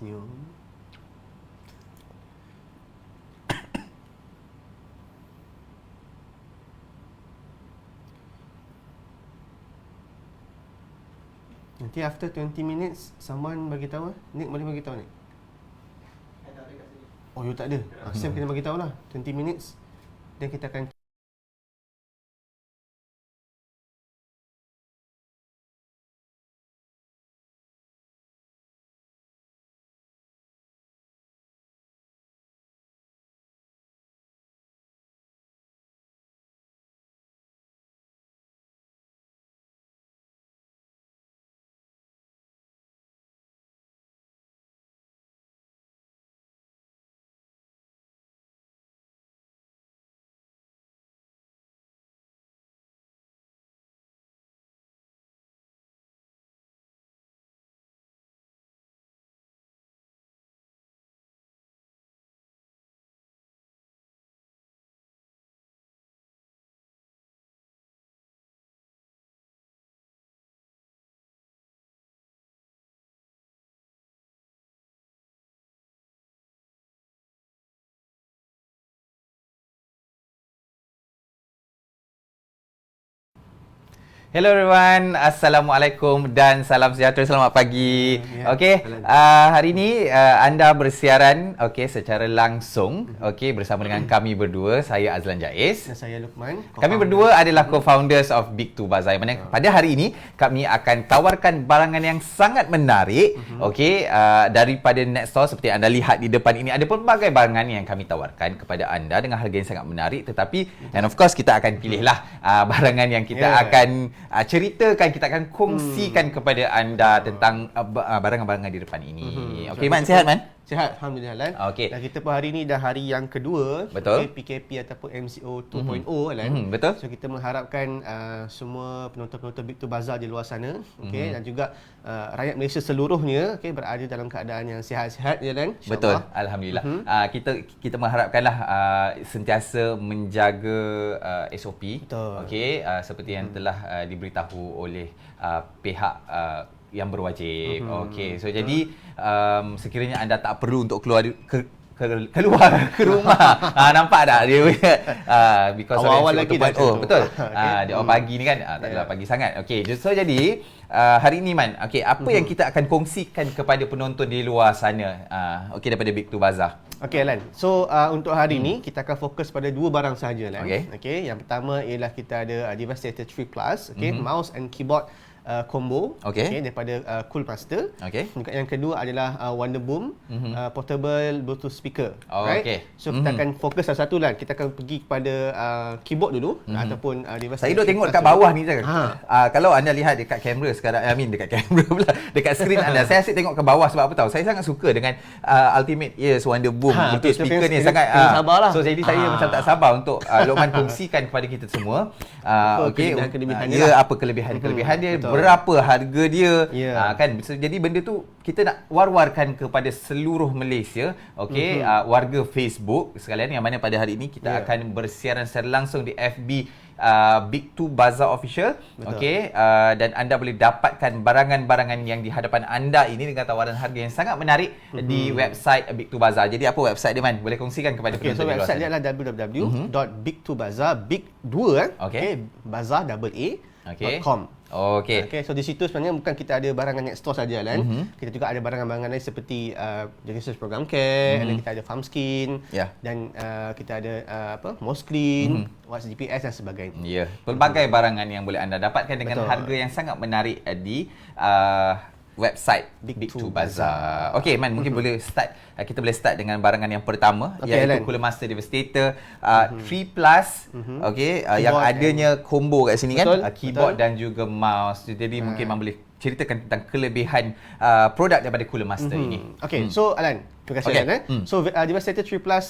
senyum. Nanti after 20 minutes, someone bagi tahu. Nick boleh bagi tahu, Nick? Oh, you tak ada. Sam kena bagi tahu lah. 20 minutes. Dan kita akan Hello everyone, Assalamualaikum dan salam sejahtera, selamat pagi. Okey, hari ini anda bersiaran secara langsung bersama dengan kami berdua, saya Azlan Jaiz dan saya Luqman. Kami berdua adalah co-founders of Big2 Bazaar. Mana pada hari ini kami akan tawarkan barangan yang sangat menarik daripada Netstore. Seperti anda lihat di depan ini, ada pelbagai barangan yang kami tawarkan kepada anda dengan harga yang sangat menarik, tetapi and of course kita akan pilihlah barangan yang kita akan ceritakan, kita akan kongsikan kepada anda tentang barangan-barangan di depan ini. Okey, Man, sihat, Man? Sihat, Alhamdulillah, Alan. Okey. Dan kita pun hari ni dah hari yang kedua. Betul. PKP ataupun MCO 2.0, Alan. Betul. So, kita mengharapkan semua penonton-penonton Big2 Bazaar di luar sana, dan juga rakyat Malaysia seluruhnya berada dalam keadaan yang sihat-sihat, ya, Alan. Betul, Alhamdulillah. Kita mengharapkanlah sentiasa menjaga SOP. Betul. Seperti yang telah diberitahu oleh pihak yang berwajib. So jadi sekiranya anda tak perlu untuk keluar keluar ke rumah. Nampak tak dia because awal-awal lagi dah betul. Di awal pagi ni kan tak adalah pagi sangat. So jadi hari ni, Man, apa yang kita akan kongsikan kepada penonton di luar sana daripada Big2 Bazaar? Alan. So untuk hari ni kita akan fokus pada dua barang sahaja, Alan. Yang pertama ialah kita ada Devastator 3 Plus, mouse and keyboard combo daripada Cool Master. Juga yang kedua adalah Wonder Boom portable Bluetooth speaker. So kita akan fokus satu-satu lah. Kita akan pergi kepada keyboard dulu ataupun Devastator. Saya duk tengok dekat bawah ni je. Kalau anda lihat dekat kamera sekarang, dekat kamera pula, dekat skrin anda, saya asyik tengok ke bawah sebab apa tahu? Saya sangat suka dengan Ultimate Ears Wonder Boom Bluetooth speaker ni, sangat sabarlah. So jadi saya macam tak sabar untuk Luqman kongsikan kepada kita semua. Kelebihan-kelebihan dia. Apa kelebihan-kelebihan dia? Berapa harga dia, kan? Jadi benda tu kita nak war-warkan kepada seluruh Malaysia, warga Facebook sekalian, yang mana pada hari ini kita akan bersiaran secara langsung di FB Big2 Bazaar Official. Dan anda boleh dapatkan barangan-barangan yang di hadapan anda ini dengan tawaran harga yang sangat menarik di website Big2 Bazaar. Jadi apa website dia, Man? Boleh kongsikan kepada penonton. So website dia adalah www.big2bazaar bazaar.com. So di situ sebenarnya bukan kita ada barangan Netstore saja, Alan. Kita juga ada barangan-barangan lain seperti Genesis Program Care, dan kita ada Farmskin, dan kita ada Mosclean, Watch GPS dan sebagainya. Pelbagai barangan yang boleh anda dapatkan dengan harga yang sangat menarik di website Big2 Bazaar. Man, mungkin boleh start. Kita boleh start dengan barangan yang pertama, iaitu Cooler Master Devastator 3 Plus. Yang adanya combo kat sini, kan, keyboard dan juga mouse. Jadi mungkin Man boleh ceritakan tentang kelebihan produk daripada Cooler Master ini. So Alan, terima kasih, Alan. So Devastator 3 Plus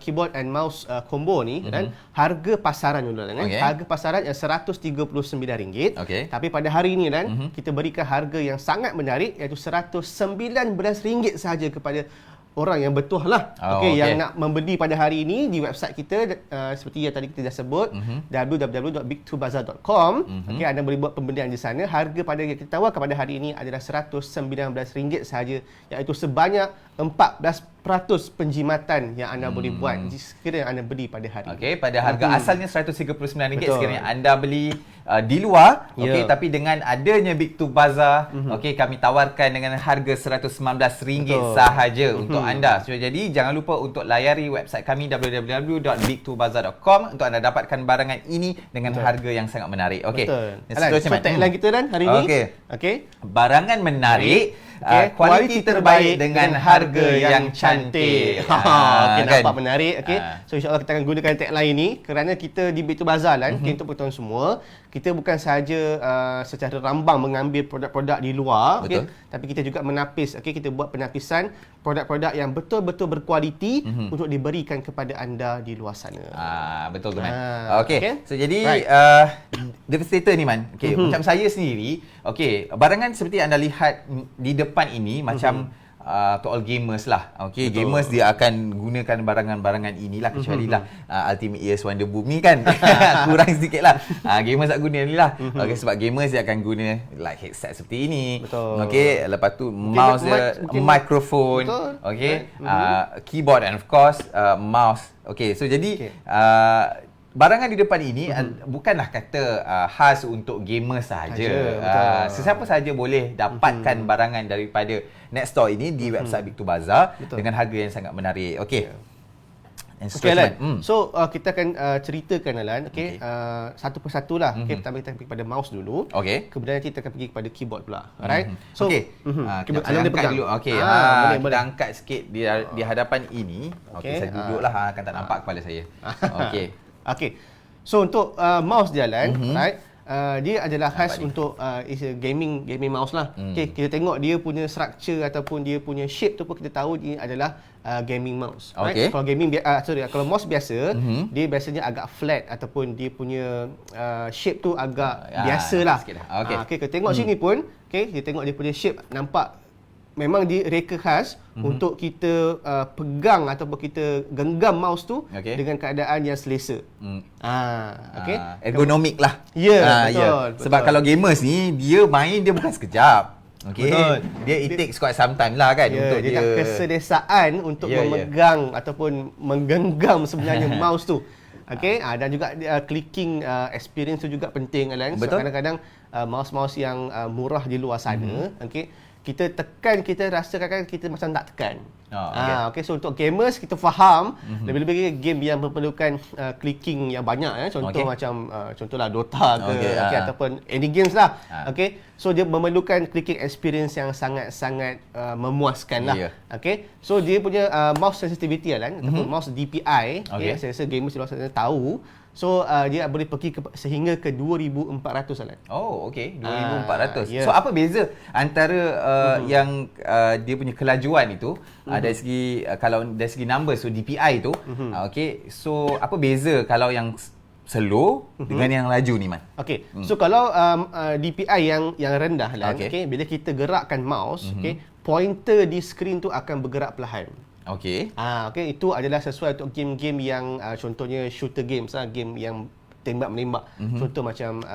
keyboard and mouse combo ni, harga pasaran dulu, Alan. Harga pasaran RM139. Tapi pada hari ini, Alan, kita berikan harga yang sangat menarik, iaitu RM119 sahaja kepada orang yang betul lah. Yang nak membeli pada hari ini di website kita seperti yang tadi kita dah sebut, www.big2bazaar.com. Anda boleh buat pembelian di sana. Harga pada yang kita tawarkan pada hari ini adalah RM119 sahaja, iaitu sebanyak 14% penjimatan yang anda boleh buat sekiranya anda beli pada hari ini. Pada harga asalnya RM139 sekiranya anda beli di luar, tapi dengan adanya Big2 Bazaar, kami tawarkan dengan harga RM119 sahaja untuk anda. So, jadi jangan lupa untuk layari website kami www.big2bazaar.com untuk anda dapatkan barangan ini dengan harga yang sangat menarik. So tagline kita Dan hari ini. Barangan menarik, kualiti terbaik dengan harga yang cantik. Nampak menarik. So insya-Allah kita akan gunakan tagline ini kerana kita di Big2 Bazaar untuk beritahu semua, kita bukan sahaja secara rambang mengambil produk-produk di luar, tapi kita juga menapis. Kita buat penapisan produk-produk yang betul-betul berkualiti untuk diberikan kepada anda di luar sana. Betul tu, Man. So jadi devastator ni, Man. Macam saya sendiri, barangan seperti anda lihat di depan ini macam to all gamers lah. Gamers dia akan gunakan barangan-barangan inilah, kecuali lah Ultimate Ears Wonder Boom ni kan kurang sedikit lah. Gamers tak guna ni lah. Sebab gamers dia akan guna like headset seperti ini. Lepas tu mouse dia, microphone, keyboard and of course mouse. So jadi barangan di depan ini bukanlah kata khas untuk gamer sahaja. Sesiapa sahaja boleh dapatkan barangan daripada Net Store ini di website Big2 Bazaar dengan harga yang sangat menarik. Alan. So kita akan ceritakan Alan, satu persatu lah. Pertama kita pergi pada mouse dulu. Kemudian kita akan pergi kepada keyboard pula. Alright. So kita angkat dulu. Kita angkat sikit di hadapan ini. Saya duduklah, akan tak nampak kepala saya. So untuk mouse dia Alan, right? Dia adalah khas untuk is a gaming mouse lah. Kita tengok dia punya structure ataupun dia punya shape tu pun kita tahu ini adalah gaming mouse. Right? Kalau kalau mouse biasa, dia biasanya agak flat ataupun dia punya shape tu agak biasalah. Kita tengok sini pun, kita tengok dia punya shape nampak memang dia reka khas untuk kita pegang ataupun kita genggam mouse tu dengan keadaan yang selesa. Ergonomik lah. Betul. Sebab kalau gamers ni dia main dia bukan sekejap. Dia it takes quite some time lah kan, untuk dia nak keselesaan untuk memegang ataupun menggenggam sebenarnya mouse tu. Dan juga clicking experience tu juga penting Alan. So, kadang-kadang mouse-mouse yang murah di luar sana, kita tekan, kita rasakan kita macam tak tekan. So untuk gamers kita faham, lebih-lebih game yang memerlukan clicking yang banyak, contoh macam contohlah Dota ke ataupun any games lah. So dia memerlukan clicking experience yang sangat-sangat memuaskan lah. So dia punya mouse sensitivity lah, ataupun mouse DPI, saya rasa gamers di luar sana tahu. So dia boleh pergi sehingga ke 2400 Alan. 2400. So apa beza antara yang dia punya kelajuan itu dari segi kalau dari segi numbers, so DPI tu, so apa beza kalau yang slow dengan yang laju ni, Man? So kalau DPI yang rendah Alan, bila kita gerakkan mouse, pointer di skrin tu akan bergerak perlahan. Itu adalah sesuai untuk game-game yang contohnya shooter games lah, game yang tembak-menembak. Contoh macam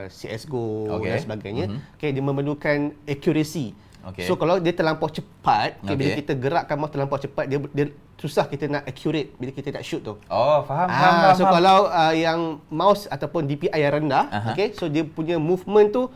CSGO dan sebagainya. Dia memerlukan accuracy. So kalau dia terlampau cepat, bila kita gerakkan mouse terlampau cepat, dia susah kita nak accurate bila kita nak shoot tu. Faham. So kalau yang mouse ataupun DPI yang rendah, so dia punya movement tu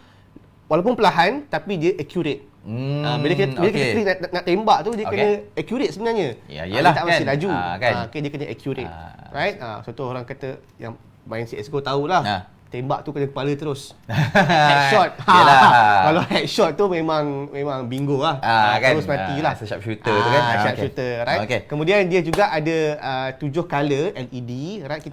walaupun perlahan tapi dia accurate. Bila kita klik nak tembak tu, dia kena accurate sebenarnya. Yalah, dia tak mesti laju. Kan? Dia kena accurate. Right? Contoh orang kata yang main CSGO tahulah. Tembak tu kena kepala terus. Headshot. Kalau headshot tu memang bingo lah. Terus matilah. Sharpshooter tu kan. Sharpshooter, right? Kemudian dia juga ada 7 color LED, right?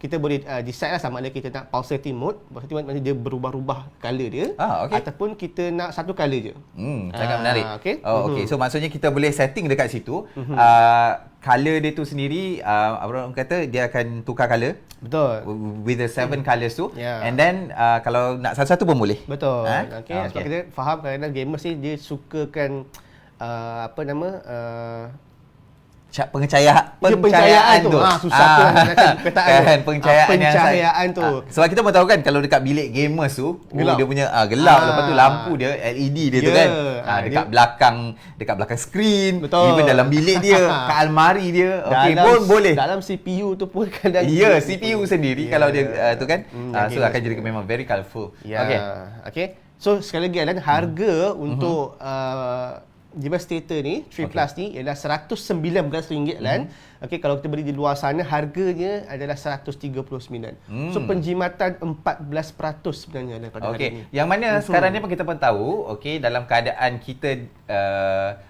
Kita boleh decide lah sama ada kita nak pulsating mode. Pulsating mode maksudnya dia berubah-ubah color dia, ataupun kita nak satu color je. Sangat menarik. So maksudnya kita boleh setting dekat situ. Color dia tu sendiri, orang kata dia akan tukar color. Betul. With the 7 colors tu. And then kalau nak satu-satu pun boleh. Betul. Sebab kita faham kadang-kadang gamers ni dia sukakan Pencahayaan tu. Susah tu kan, pencahayaan tu. Sebab kita pun tahu kan kalau dekat bilik gamers tu, dia punya gelap, lepas tu lampu dia LED dia tu kan. Dekat belakang skrin, even dalam bilik dia, kat almari dia. Okey, pun boleh. Dalam CPU tu pun kadang CPU sendiri kalau dia tu kan. So akan jadi memang very colourful. Okey. So sekali lagi Alan, harga untuk Devastator ni 3 Plus ni ialah RM119 Alan. Okey, kalau kita beli di luar sana harganya adalah RM139. So penjimatan 14% sebenarnya daripada hari ni. Yang mana sekarang ni pun kita pun tahu, okey, dalam keadaan kita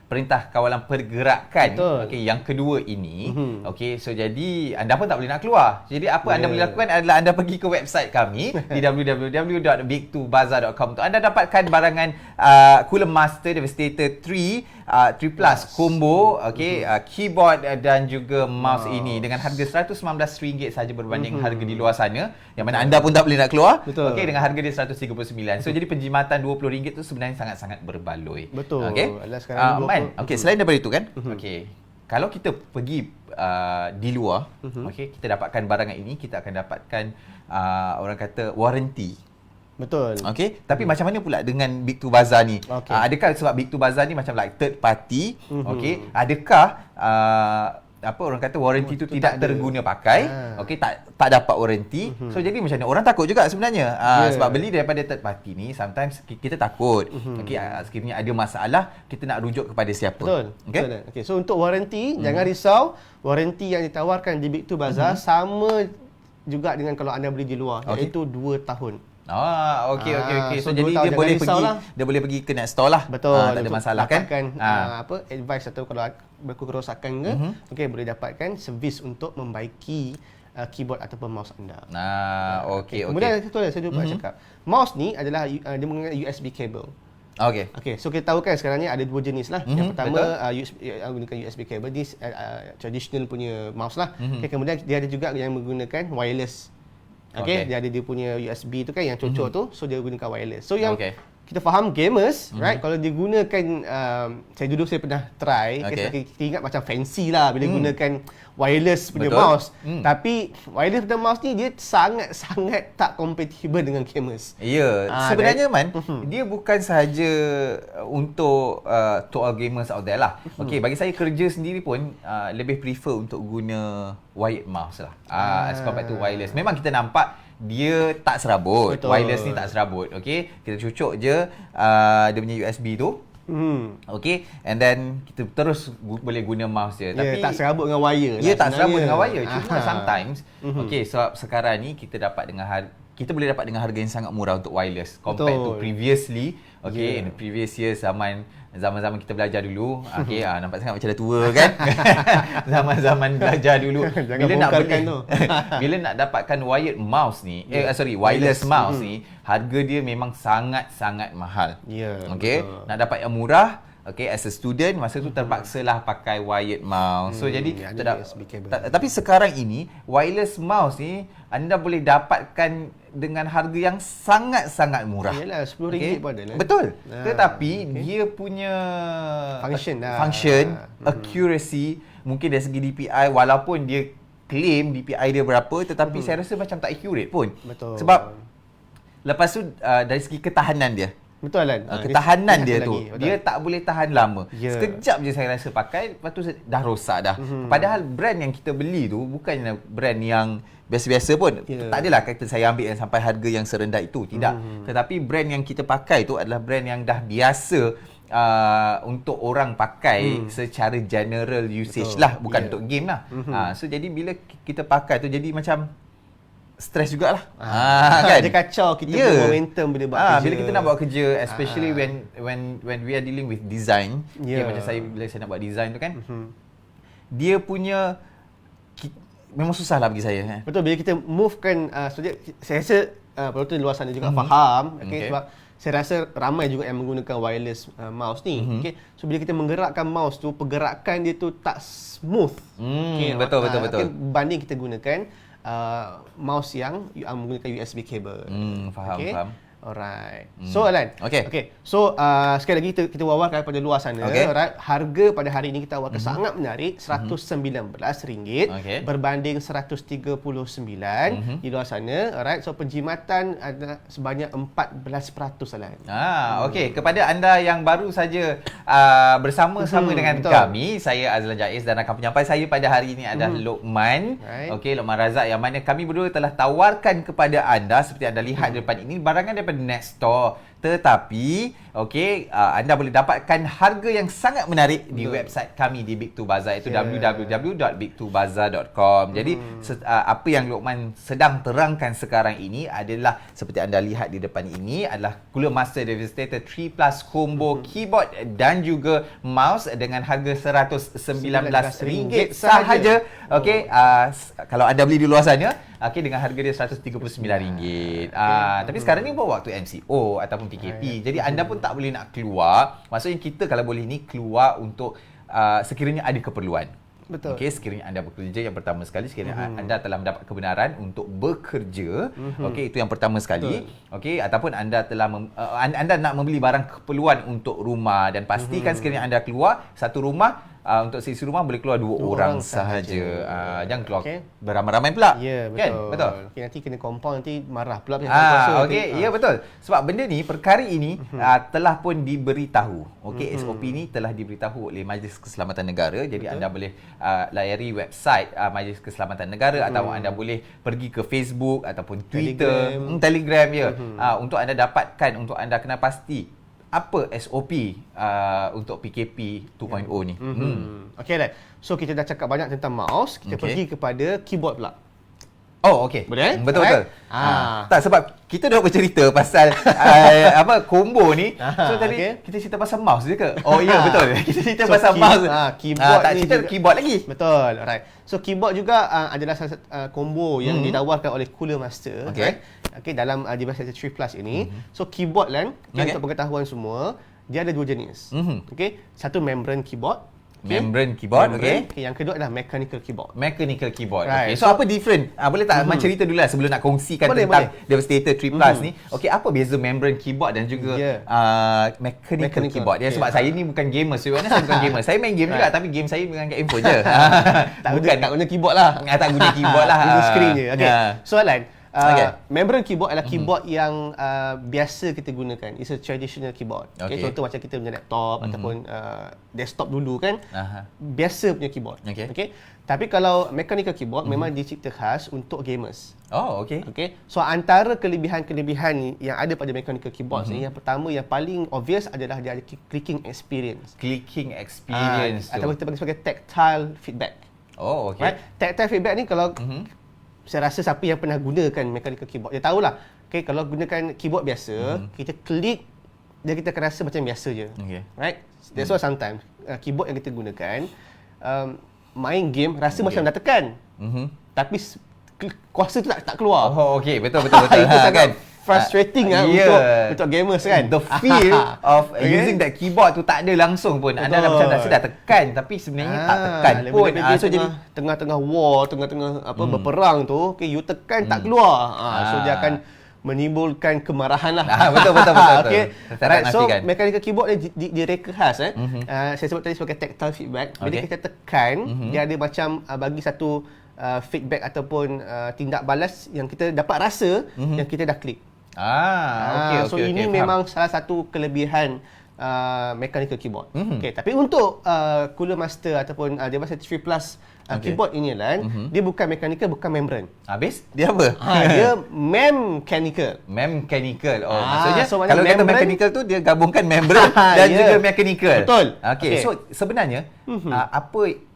Perintah Kawalan Pergerakan yang kedua ini, okey, so jadi anda pun tak boleh nak keluar. Jadi apa anda boleh lakukan adalah anda pergi ke website kami di www.big2bazaar.com. Anda dapatkan barangan Cooler Master Devastator 3 Plus combo, okey, keyboard dan juga mouse ini dengan harga RM119 saja berbanding harga di luar sana yang mana anda pun tak boleh nak keluar. Okey, dengan harga dia RM139. So jadi penjimatan RM20 tu sebenarnya sangat-sangat berbaloi. Betul. Okey. Okey, selain daripada itu kan, okey, kalau kita pergi di luar, okey, kita dapatkan barangan ini, kita akan dapatkan orang kata warranty. Betul. Okey, tapi macam mana pula dengan Big2 Bazaar ni? Adakah sebab Big2 Bazaar ni macam like third party, okey, adakah apa orang kata warranty tu tidak terguna pakai, okey, tak dapat warranty. So jadi macam mana? Orang takut juga sebenarnya. Sebab beli daripada third party ni sometimes kita takut. Okey, sekiranya ada masalah kita nak rujuk kepada siapa. Betul. Okey, so untuk warranty jangan risau, warranty yang ditawarkan di Big2 Bazaar sama juga dengan kalau anda beli di luar, iaitu 2 tahun. Okey. So jadi dia boleh pergi ke next store lah. Betul. Tak ada masalah kan? Advice atau kalau berlaku kerosakan ke, okey, boleh dapatkan servis untuk membaiki keyboard ataupun mouse anda. Okey. Kemudian saya lupa cakap. Mouse ni adalah dia menggunakan USB cable. Okey, so kita tahu kan sekarang ni ada 2 jenis lah. Yang pertama menggunakan USB cable, this traditional punya mouse lah. Okay, kemudian dia ada juga yang menggunakan wireless. Okey, dia ada dia punya USB tu kan yang cocok tu, so dia gunakan wireless. So yang kita faham gamers, right, kalau dia gunakan saya pernah try, kita ingat macam fancy lah bila gunakan wireless punya mouse. Tapi wireless punya mouse ni dia sangat-sangat tak compatible dengan gamers. Sebenarnya dia bukan sahaja untuk to all gamers out there lah. Okey, bagi saya kerja sendiri pun lebih prefer untuk guna wired mouse lah as compared to wireless. Memang kita nampak dia tak serabut. Wireless ni tak serabut. Okey, kita cucuk je dia punya USB tu. Okey, and then kita terus boleh guna mouse je. Tapi tak serabut dengan wire. Tak serabut dengan wire. Cuma sometimes okey, sebab sekarang ni kita boleh dapat dengan harga yang sangat murah untuk wireless compared to previously. Okey, in the previous years, zaman-zaman kita belajar dulu, okey, nampak sangat macam dah tua kan. Zaman-zaman belajar dulu. Bila nak dapatkan wired mouse ni, wireless mouse ni, harga dia memang sangat-sangat mahal. Okey, nak dapat yang murah, okey, as a student masa tu terpaksalah pakai wired mouse. So jadi tapi sekarang ini wireless mouse ni anda boleh dapatkan dengan harga yang sangat-sangat murah. Yalah, RM10 pun ada lah. Betul. Tetapi dia punya function, accuracy, mungkin dari segi DPI, walaupun dia claim DPI dia berapa, tetapi saya rasa macam tak accurate pun. Betul. Sebab lepas tu dari segi ketahanan dia. Betul kan? Ketahanan dia tu. Dia tak boleh tahan lama. Sekejap je saya rasa pakai, lepas tu dah rosak dah. Padahal brand yang kita beli tu bukannya brand yang biasa-biasa pun. Tak adalah kata saya ambil yang sampai harga yang serendah itu. Tidak. Tetapi brand yang kita pakai tu adalah brand yang dah biasa untuk orang pakai secara general usage lah. Bukan untuk game lah. So jadi bila kita pakai tu jadi macam stres jugalah. Kan? Dia kacau kita punya momentum bila buat kerja. Bila kita nak buat kerja, especially when we are dealing with design. Macam bila saya nak buat design tu kan, dia punya memang susah lah bagi saya. Betul, bila kita movekan, saya rasa penonton di luar sana juga faham. Sebab saya rasa ramai juga yang menggunakan wireless mouse ni. So bila kita menggerakkan mouse tu, pergerakan dia tu tak smooth. Betul. Banding kita gunakan mouse yang menggunakan USB cable. Faham. Alright. So Alan. Okay. So sekali lagi kita wawarkan pada luar sana. Alright. Harga pada hari ini kita wawarkan sangat menarik, RM119 berbanding RM139 di luar sana. Alright. So penjimatan ada sebanyak 14% Alan. Okey. Kepada anda yang baru saja bersama-sama dengan kami, saya Azlan Jaiz dan rakan penyampai saya pada hari ini adalah Luqman. Okey, Luqman Razak, yang mana kami berdua telah tawarkan kepada anda, seperti anda lihat di depan ini, barangan daripada Next Store. Tetapi anda boleh dapatkan harga yang sangat menarik di website kami di Big2 Bazaar, iaitu www.big2bazaar.com. Jadi apa yang Luqman sedang terangkan sekarang ini adalah seperti anda lihat di depan ini adalah Cooler Master Devastator 3 Plus Combo keyboard dan juga mouse dengan harga RM119 sahaja. Okey, kalau anda beli di luar sana, dengan harga dia RM139. Tapi sekarang ni buat waktu MCO ataupun PKP. Jadi anda pun tak boleh nak keluar. Maksudnya kita kalau boleh ni keluar untuk sekiranya ada keperluan. Betul. Okey, sekiranya anda bekerja, yang pertama sekali sekiranya anda telah mendapat kebenaran untuk bekerja. Okey, itu yang pertama sekali. Okey, ataupun anda telah anda nak membeli barang keperluan untuk rumah, dan pastikan sekiranya anda keluar satu rumah, untuk sisi rumah boleh keluar dua orang sahaja. Jangan keluar beramai-ramai pula. Ya, betul. Kan? Betul. Okay, nanti kena compound, nanti marah pula. Ya, betul. Sebab benda ni, perkara ini telah pun diberitahu. Okey, SOP ni telah diberitahu oleh Majlis Keselamatan Negara. Jadi anda boleh layari website Majlis Keselamatan Negara, atau anda boleh pergi ke Facebook ataupun Twitter, Telegram untuk anda dapatkan, untuk anda kena pasti apa SOP untuk PKP 2.0 ni. Okey, right. So kita dah cakap banyak tentang mouse, kita pergi kepada keyboard pula. Oh, okey. Boleh? Betul. Tak, sebab kita dah bercerita pasal combo ni. So tadi kita cerita pasal mouse je ke? Oh ya, betul. Kita cerita pasal mouse. Keyboard tak cerita keyboard lagi. Betul. Alright. So keyboard juga adalah salah satu combo yang ditawarkan oleh Cooler Master. Okey, dalam Devastator 3 Plus ini. So keyboard untuk pengetahuan semua, dia ada dua jenis. Okey, satu membrane keyboard. Membrane keyboard, okey. Yang kedua adalah mechanical keyboard. Mechanical keyboard. Okey. So apa different? Boleh tak cerita dulu lah sebelum nak kongsikan tentang Devastator 3 Plus ni. Okey, apa beza membrane keyboard dan juga mechanical keyboard? Ya, sebab saya ni bukan gamer. Sebenarnya saya bukan gamer. Saya main game juga, tapi game saya dengan info je. Tak guna keyboard lah. Tak guna keyboard lah. Guna screen je. Okey. Soalan. Membrane keyboard adalah keyboard yang biasa kita gunakan. It's a traditional keyboard. Okay, contoh macam kita punya laptop ataupun desktop dulu kan. Biasa punya keyboard. Okay. Tapi kalau mechanical keyboard memang dicipta khas untuk gamers. Oh, okey. Okay. So antara kelebihan-kelebihan yang ada pada mechanical keyboard ni, yang pertama, yang paling obvious adalah dia ada clicking experience. Ataupun kita panggil sebagai tactile feedback. Oh, okey. Tactile feedback ni kalau saya rasa siapa yang pernah gunakan mechanical keyboard, dia tahulah. Okay, kalau gunakan keyboard biasa, kita klik, kita akan rasa macam biasa je. Right? That's why sometimes keyboard yang kita gunakan, main game rasa macam dah tekan. Tapi kuasa tu tak keluar. Oh, okey. Betul. Itu sangat frustrating untuk gamers kan. The feel of using that keyboard tu tak ada langsung pun. Anda dah macam rasa dah tekan, tapi sebenarnya tak tekan pun. So jadi tengah-tengah war, tengah-tengah berperang tu, you tekan tak keluar. So dia akan menimbulkan kemarahan lah. Betul. Okay. Right. So mechanical keyboard dia reka khas. Saya sebut tadi sebagai tactile feedback. Bila kita tekan, dia ada macam bagi satu feedback ataupun tindak balas yang kita dapat rasa yang kita dah klik. So ini memang salah satu kelebihan mechanical keyboard. Okay, tapi untuk Cooler Master ataupun Devastator 3 Plus keyboard ini dia bukan mechanical, bukan membrane. Habis dia apa? Dia memchanical. Maksudnya kalau kata mechanical tu dia gabungkan membrane dan juga mechanical. Betul. Okay. So sebenarnya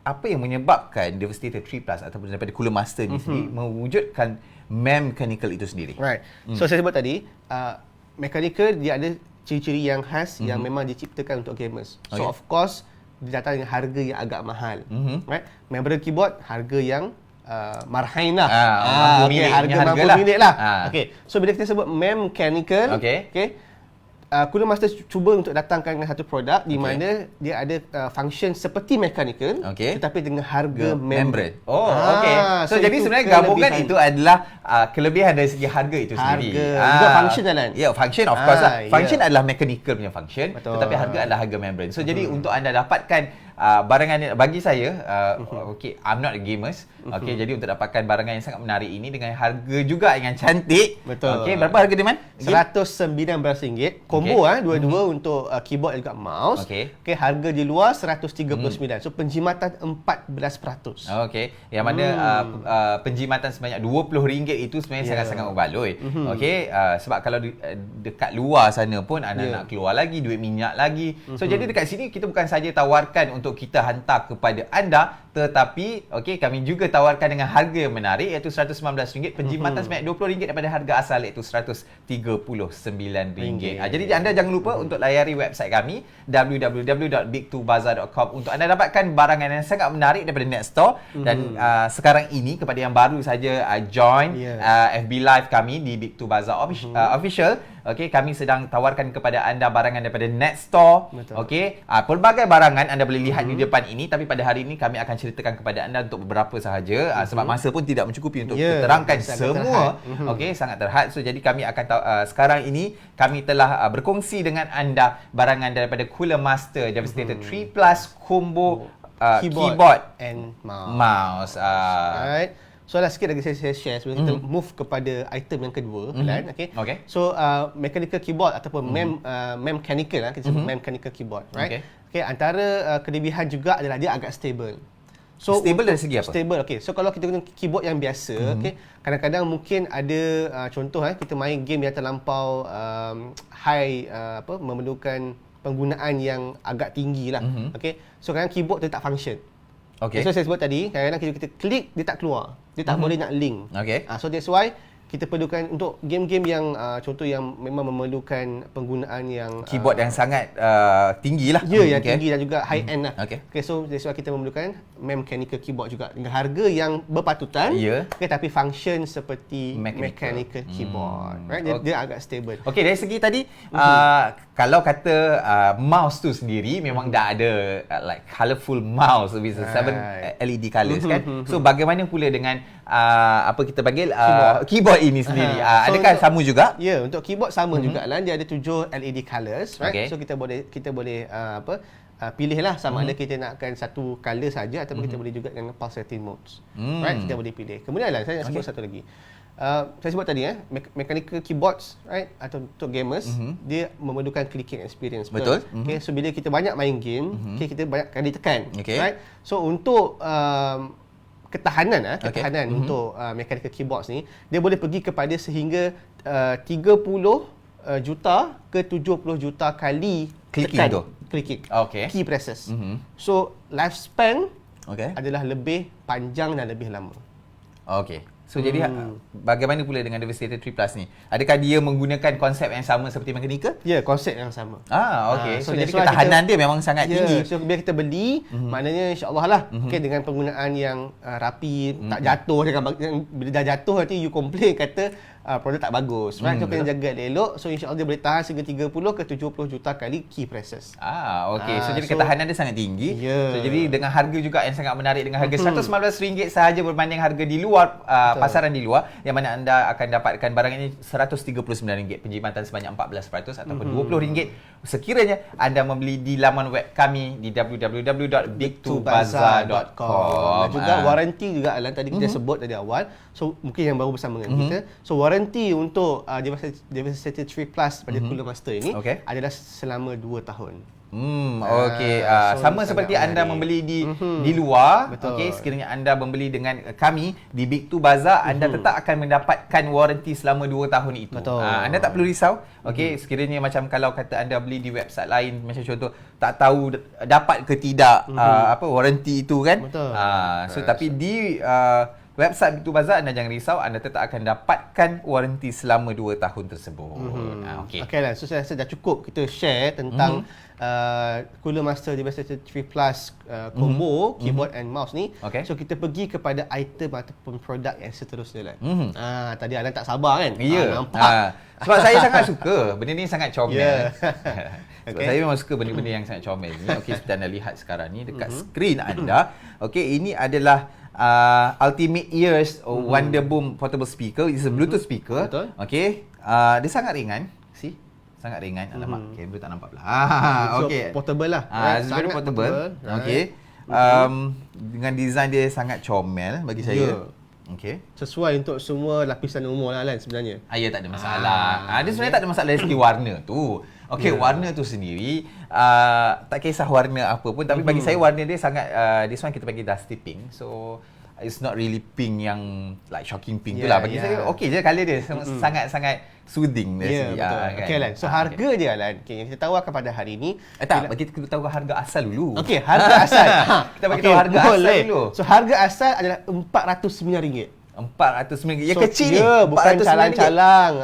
apa yang menyebabkan Devastator 3 Plus ataupun daripada Cooler Master ni sendiri mewujudkan mechanical itu sendiri? Right. So saya sebut tadi, mechanical dia ada ciri-ciri yang khas yang memang diciptakan untuk gamers. So of course dia datang dengan harga yang agak mahal. Right? Membrane keyboard harga yang marhain lah. Harga mampu milik lah. Okay. So bila kita sebut memchanical, Cooler Master cuba untuk datangkan dengan satu produk di mana dia ada function seperti mechanical tetapi dengan harga membran. So jadi sebenarnya gabungan itu adalah kelebihan dari segi harga itu sendiri. Juga function jalan. Ya, function of course lah. Function adalah mechanical punya function, tetapi harga adalah harga membran. So jadi untuk anda dapatkan barangan ni, bagi saya I'm not a gamers. Jadi untuk dapatkan barangan yang sangat menarik ini dengan harga juga yang cantik. Berapa harga dia, Man? RM119. Combo dua-dua untuk keyboard dan juga mouse. Harga di luar RM139. So penjimatan 14%. Yang mana penjimatan sebanyak RM20 itu sebenarnya sangat-sangat berbaloi. Sebab kalau dekat luar sana pun anda nak keluar lagi, duit minyak lagi. So jadi dekat sini kita bukan saja tawarkan untuk kita hantar kepada anda, tetapi kami juga tawarkan dengan harga yang menarik iaitu RM119, penjimatan sebanyak RM20 daripada harga asal iaitu RM139. Jadi anda jangan lupa untuk layari website kami www.big2bazaar.com untuk anda dapatkan barangan yang sangat menarik daripada Nextstore. Dan sekarang ini kepada yang baru saja join FB Live kami di Big2Bazaar official, kami sedang tawarkan kepada anda barangan daripada Nextstore. Pelbagai barangan anda boleh lihat di depan ini, tapi pada hari ini kami akan ceritakan kepada anda untuk beberapa sahaja sebab masa pun tidak mencukupi untuk kita terangkan semua. Sangat terhad. So jadi kami akan sekarang ini kami telah berkongsi dengan anda barangan daripada Cooler Master Devastator 3 Plus Combo keyboard and mouse. Alright. So sikit lagi saya share sebelum kita move kepada item yang kedua. So mechanical keyboard ataupun mechanical kita sebut mechanical keyboard, right? Antara kelebihan juga adalah dia agak stable. So stable dari segi apa? Stable. So kalau kita guna keyboard yang biasa, kadang-kadang mungkin ada contoh kita main game yang terlampau high memerlukan penggunaan yang agak tinggi lah. So kadang keyboard tu tak function. So saya sebut tadi, kadang-kadang kita klik dia tak keluar. Dia tak boleh nak link. So that's why kita perlukan untuk game-game yang contoh yang memang memerlukan penggunaan yang keyboard yang sangat tinggi lah. Yang tinggi dan juga high end lah. So that's why kita memerlukan mechanical keyboard juga dengan harga yang berpatutan. Tapi function seperti mechanical keyboard. Right? Dia agak stable. Dari segi tadi kalau kata mouse tu sendiri memang dah ada like colourful mouse with 7 LED colours kan. So bagaimana pula dengan apa kita panggil keyboard ini sendiri? Adakah sama juga? Ya, untuk keyboard sama jugalah. Dia ada 7 LED colours, right? So kita boleh pilihlah sama ada kita nakkan satu colour saja ataupun kita boleh juga dengan pulsating modes. Right? Kita boleh pilih. Kemudian saya nak sebut satu lagi. Saya sebut tadi mechanical keyboards, right, atau untuk gamers, dia memerlukan clicking experience. Betul. So bila kita banyak main game, kita banyak kali tekan, right? So untuk ketahanan untuk mechanical keyboards ni, dia boleh pergi kepada sehingga 30 juta ke 70 juta kali clicking key presses. So lifespan adalah lebih panjang dan lebih lama. So jadi bagaimana pula dengan Devastator 3 Plus ni? Adakah dia menggunakan konsep yang sama seperti mechanical? Ya, konsep yang sama. So jadi ketahanan dia memang sangat tinggi. So bila kita beli, maknanya insya-Allah lah dengan penggunaan yang rapi, tak jatuh. Bila dah jatuh nanti you complain kata produk tak bagus. Right? So kena jaga elok. So insya-Allah dia boleh tahan sehingga 30 ke 70 juta kali key presses. So jadi ketahanan dia sangat tinggi. So jadi dengan harga juga yang sangat menarik, dengan harga RM119 sahaja berbanding harga di luar pasaran di luar, yang mana anda akan dapatkan barang ini RM139, penjimatan sebanyak 14% ataupun RM20 sekiranya anda membeli di laman web kami di www.big2bazaar.com. Dan juga waranti juga tadi kita sebut tadi awal. So mungkin yang baru bersama dengan kita. So waranti untuk Devastator 3 Plus pada Cooler Master ini adalah selama 2 tahun. Sama seperti anda membeli di luar. Sekiranya anda membeli dengan kami di Big2Bazaar, anda tetap akan mendapatkan waranti selama 2 tahun itu. Anda tak perlu risau. Sekiranya macam kalau kata anda beli di website lain, macam contoh tak tahu dapat ke tidak waranti itu kan. So tapi di website Bitu Bazaar, anda jangan risau, anda tetap akan dapatkan waranti selama 2 tahun tersebut. Okey lah, so saya rasa dah cukup kita share tentang Cooler Master Device 3 Plus combo keyboard and mouse ni. So kita pergi kepada item ataupun produk yang seterusnya lah. Tadi Alan tak sabar kan? Nampak. Sebab saya sangat suka benda ni, sangat comel. Sebab saya memang suka benda-benda yang sangat comel ni. Okey, seperti anda lihat sekarang ni dekat skrin anda. Okey, ini adalah Ultimate Ears Wonder Boom Portable Speaker. It's a Bluetooth speaker. Okey, dia sangat ringan. See? Sangat ringan. Alamak, kamera tak nampak pula. Okey. Portable lah. It's very portable. Okey. Dengan design dia sangat comel bagi saya. Okey. Sesuai untuk semua lapisan umur lah Alan sebenarnya. Ya, tak ada masalah. Dia sebenarnya tak ada masalah dari segi warna tu. Okey, warna tu sendiri tak kisah warna apa pun, tapi bagi saya warna dia sangat this one kita panggil dusty pink. So it's not really pink yang like shocking pink tu lah. Bagi saya okey je colour dia, sangat-sangat soothing dari segi. Kan? Okey Alan. So harga dia Alan, yang kita tawarkan pada hari ni, bagi kita tahu harga asal dulu. Okey, harga asal. Kita bagi tahu harga asal dulu. So harga asal adalah RM409. RM409. Yang kecil ni. Bukan calang-calang.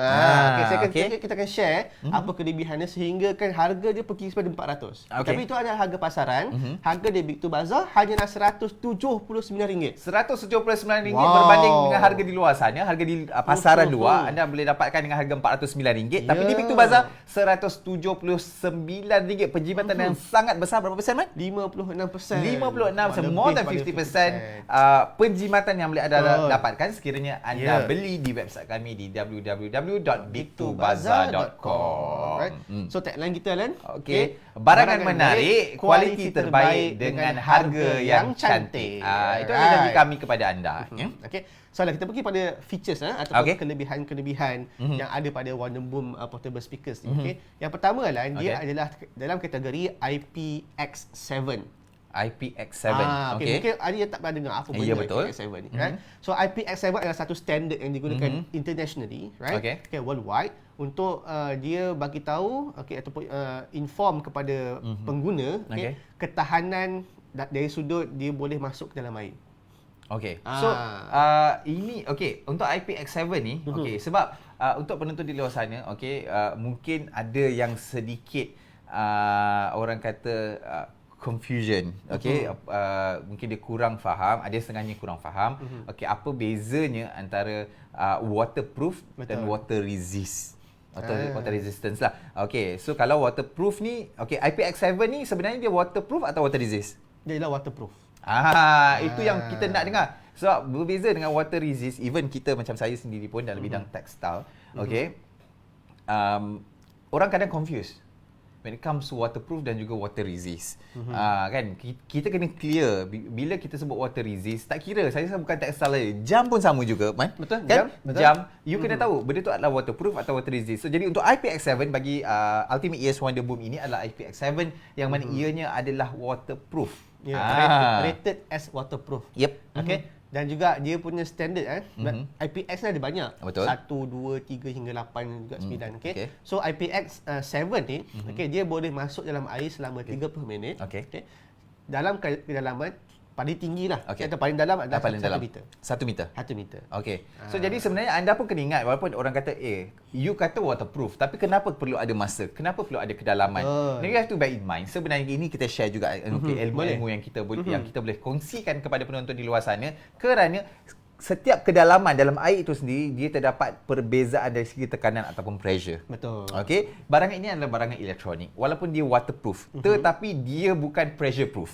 Kita akan share apa kelebihannya sehingga kan harga dia pergi kepada 400. Tapi itu adalah harga pasaran. Harga di Bitu Bazaar hanyalah RM179. RM179 berbanding dengan harga di luar sana, harga di pasaran luar anda boleh dapatkan dengan harga RM409. Tapi di Bitu Bazaar RM179. Penjimatan yang sangat besar. Berapa persen, Man? 56%. 56%, more than 50%. Penjimatan yang boleh anda dapatkan sekiranya anda beli di website kami di www.bitubazar.com. So tagline kita Alan, okey, barangan menarik, kualiti terbaik dengan harga yang cantik. Itu adalah janji kami kepada anda. Okey. So kita pergi pada features ataupun kelebihan-kelebihan yang ada pada Wonder Boom portable speakers ni. Okey. Yang pertama Alan, dia adalah dalam kategori IPX7. IPX7. Okey. Mungkin ada yang tak pernah dengar apa benda IPX7 ni, right? So IPX7 adalah satu standard yang digunakan internationally, right? Okay, worldwide untuk dia bagi tahu ataupun inform kepada pengguna ketahanan dari sudut dia boleh masuk ke dalam air. Okey. So ini untuk IPX7 ni sebab untuk penonton di luar sana mungkin ada yang sedikit orang kata confusion. Mungkin dia kurang faham, ada setengahnya kurang faham. Apa bezanya antara waterproof dan water resist? Water resistance lah. So kalau waterproof ni, IPX7 ni sebenarnya dia waterproof atau water resist? Dia ialah waterproof. Itu yang kita nak dengar. Sebab berbeza dengan water resist, even kita macam saya sendiri pun dalam bidang tekstil, orang kadang confuse when it comes to waterproof dan juga water resist. Kan kita kena clear bila kita sebut water resist, tak kira saya bukan tekstil saja, jam pun sama juga, Man. Betul kan? Jam you kena tahu benda tu adalah waterproof atau water resist. So jadi untuk IPX7 bagi Ultimate Ears Wonder Boom ini adalah IPX7 yang mana ianya adalah waterproof. Rated as waterproof. Yep. Dan juga dia punya standard IPX ni ada banyak. Betul. 1, 2, 3 hingga 8 juga 9. So IPX7 ni dia boleh masuk dalam air selama 30 minit. Dalam kedalaman paling tinggi lah. Atau paling dalam adalah 1 meter. 1 meter. 1 meter. So jadi sebenarnya anda pun kena ingat, walaupun orang kata you kata waterproof, tapi kenapa perlu ada masa? Kenapa perlu ada kedalaman? Now you have to bear in mind. Sebenarnya ini kita share juga ilmu-ilmu yang kita boleh kongsikan kepada penonton di luar sana, kerana setiap kedalaman dalam air itu sendiri dia terdapat perbezaan dari segi tekanan ataupun pressure. Betul. Barangan ini adalah barangan elektronik. Walaupun dia waterproof, tetapi dia bukan pressure proof.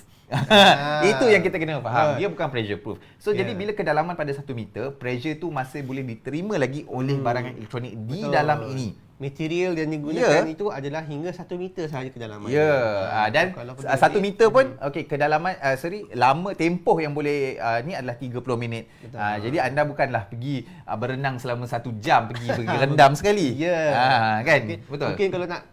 Itu yang kita kena faham. Dia bukan pressure proof. So jadi bila kedalaman pada 1 meter, pressure tu masih boleh diterima lagi oleh barangan elektronik di dalam ini. Material yang digunakan itu adalah hingga 1 meter sahaja kedalaman. Dan 1 meter pun kedalaman lama tempoh yang boleh ni adalah 30 minit. Jadi anda bukanlah pergi berenang selama 1 jam, pergi rendam sekali. Kan? Betul. Mungkin kalau nak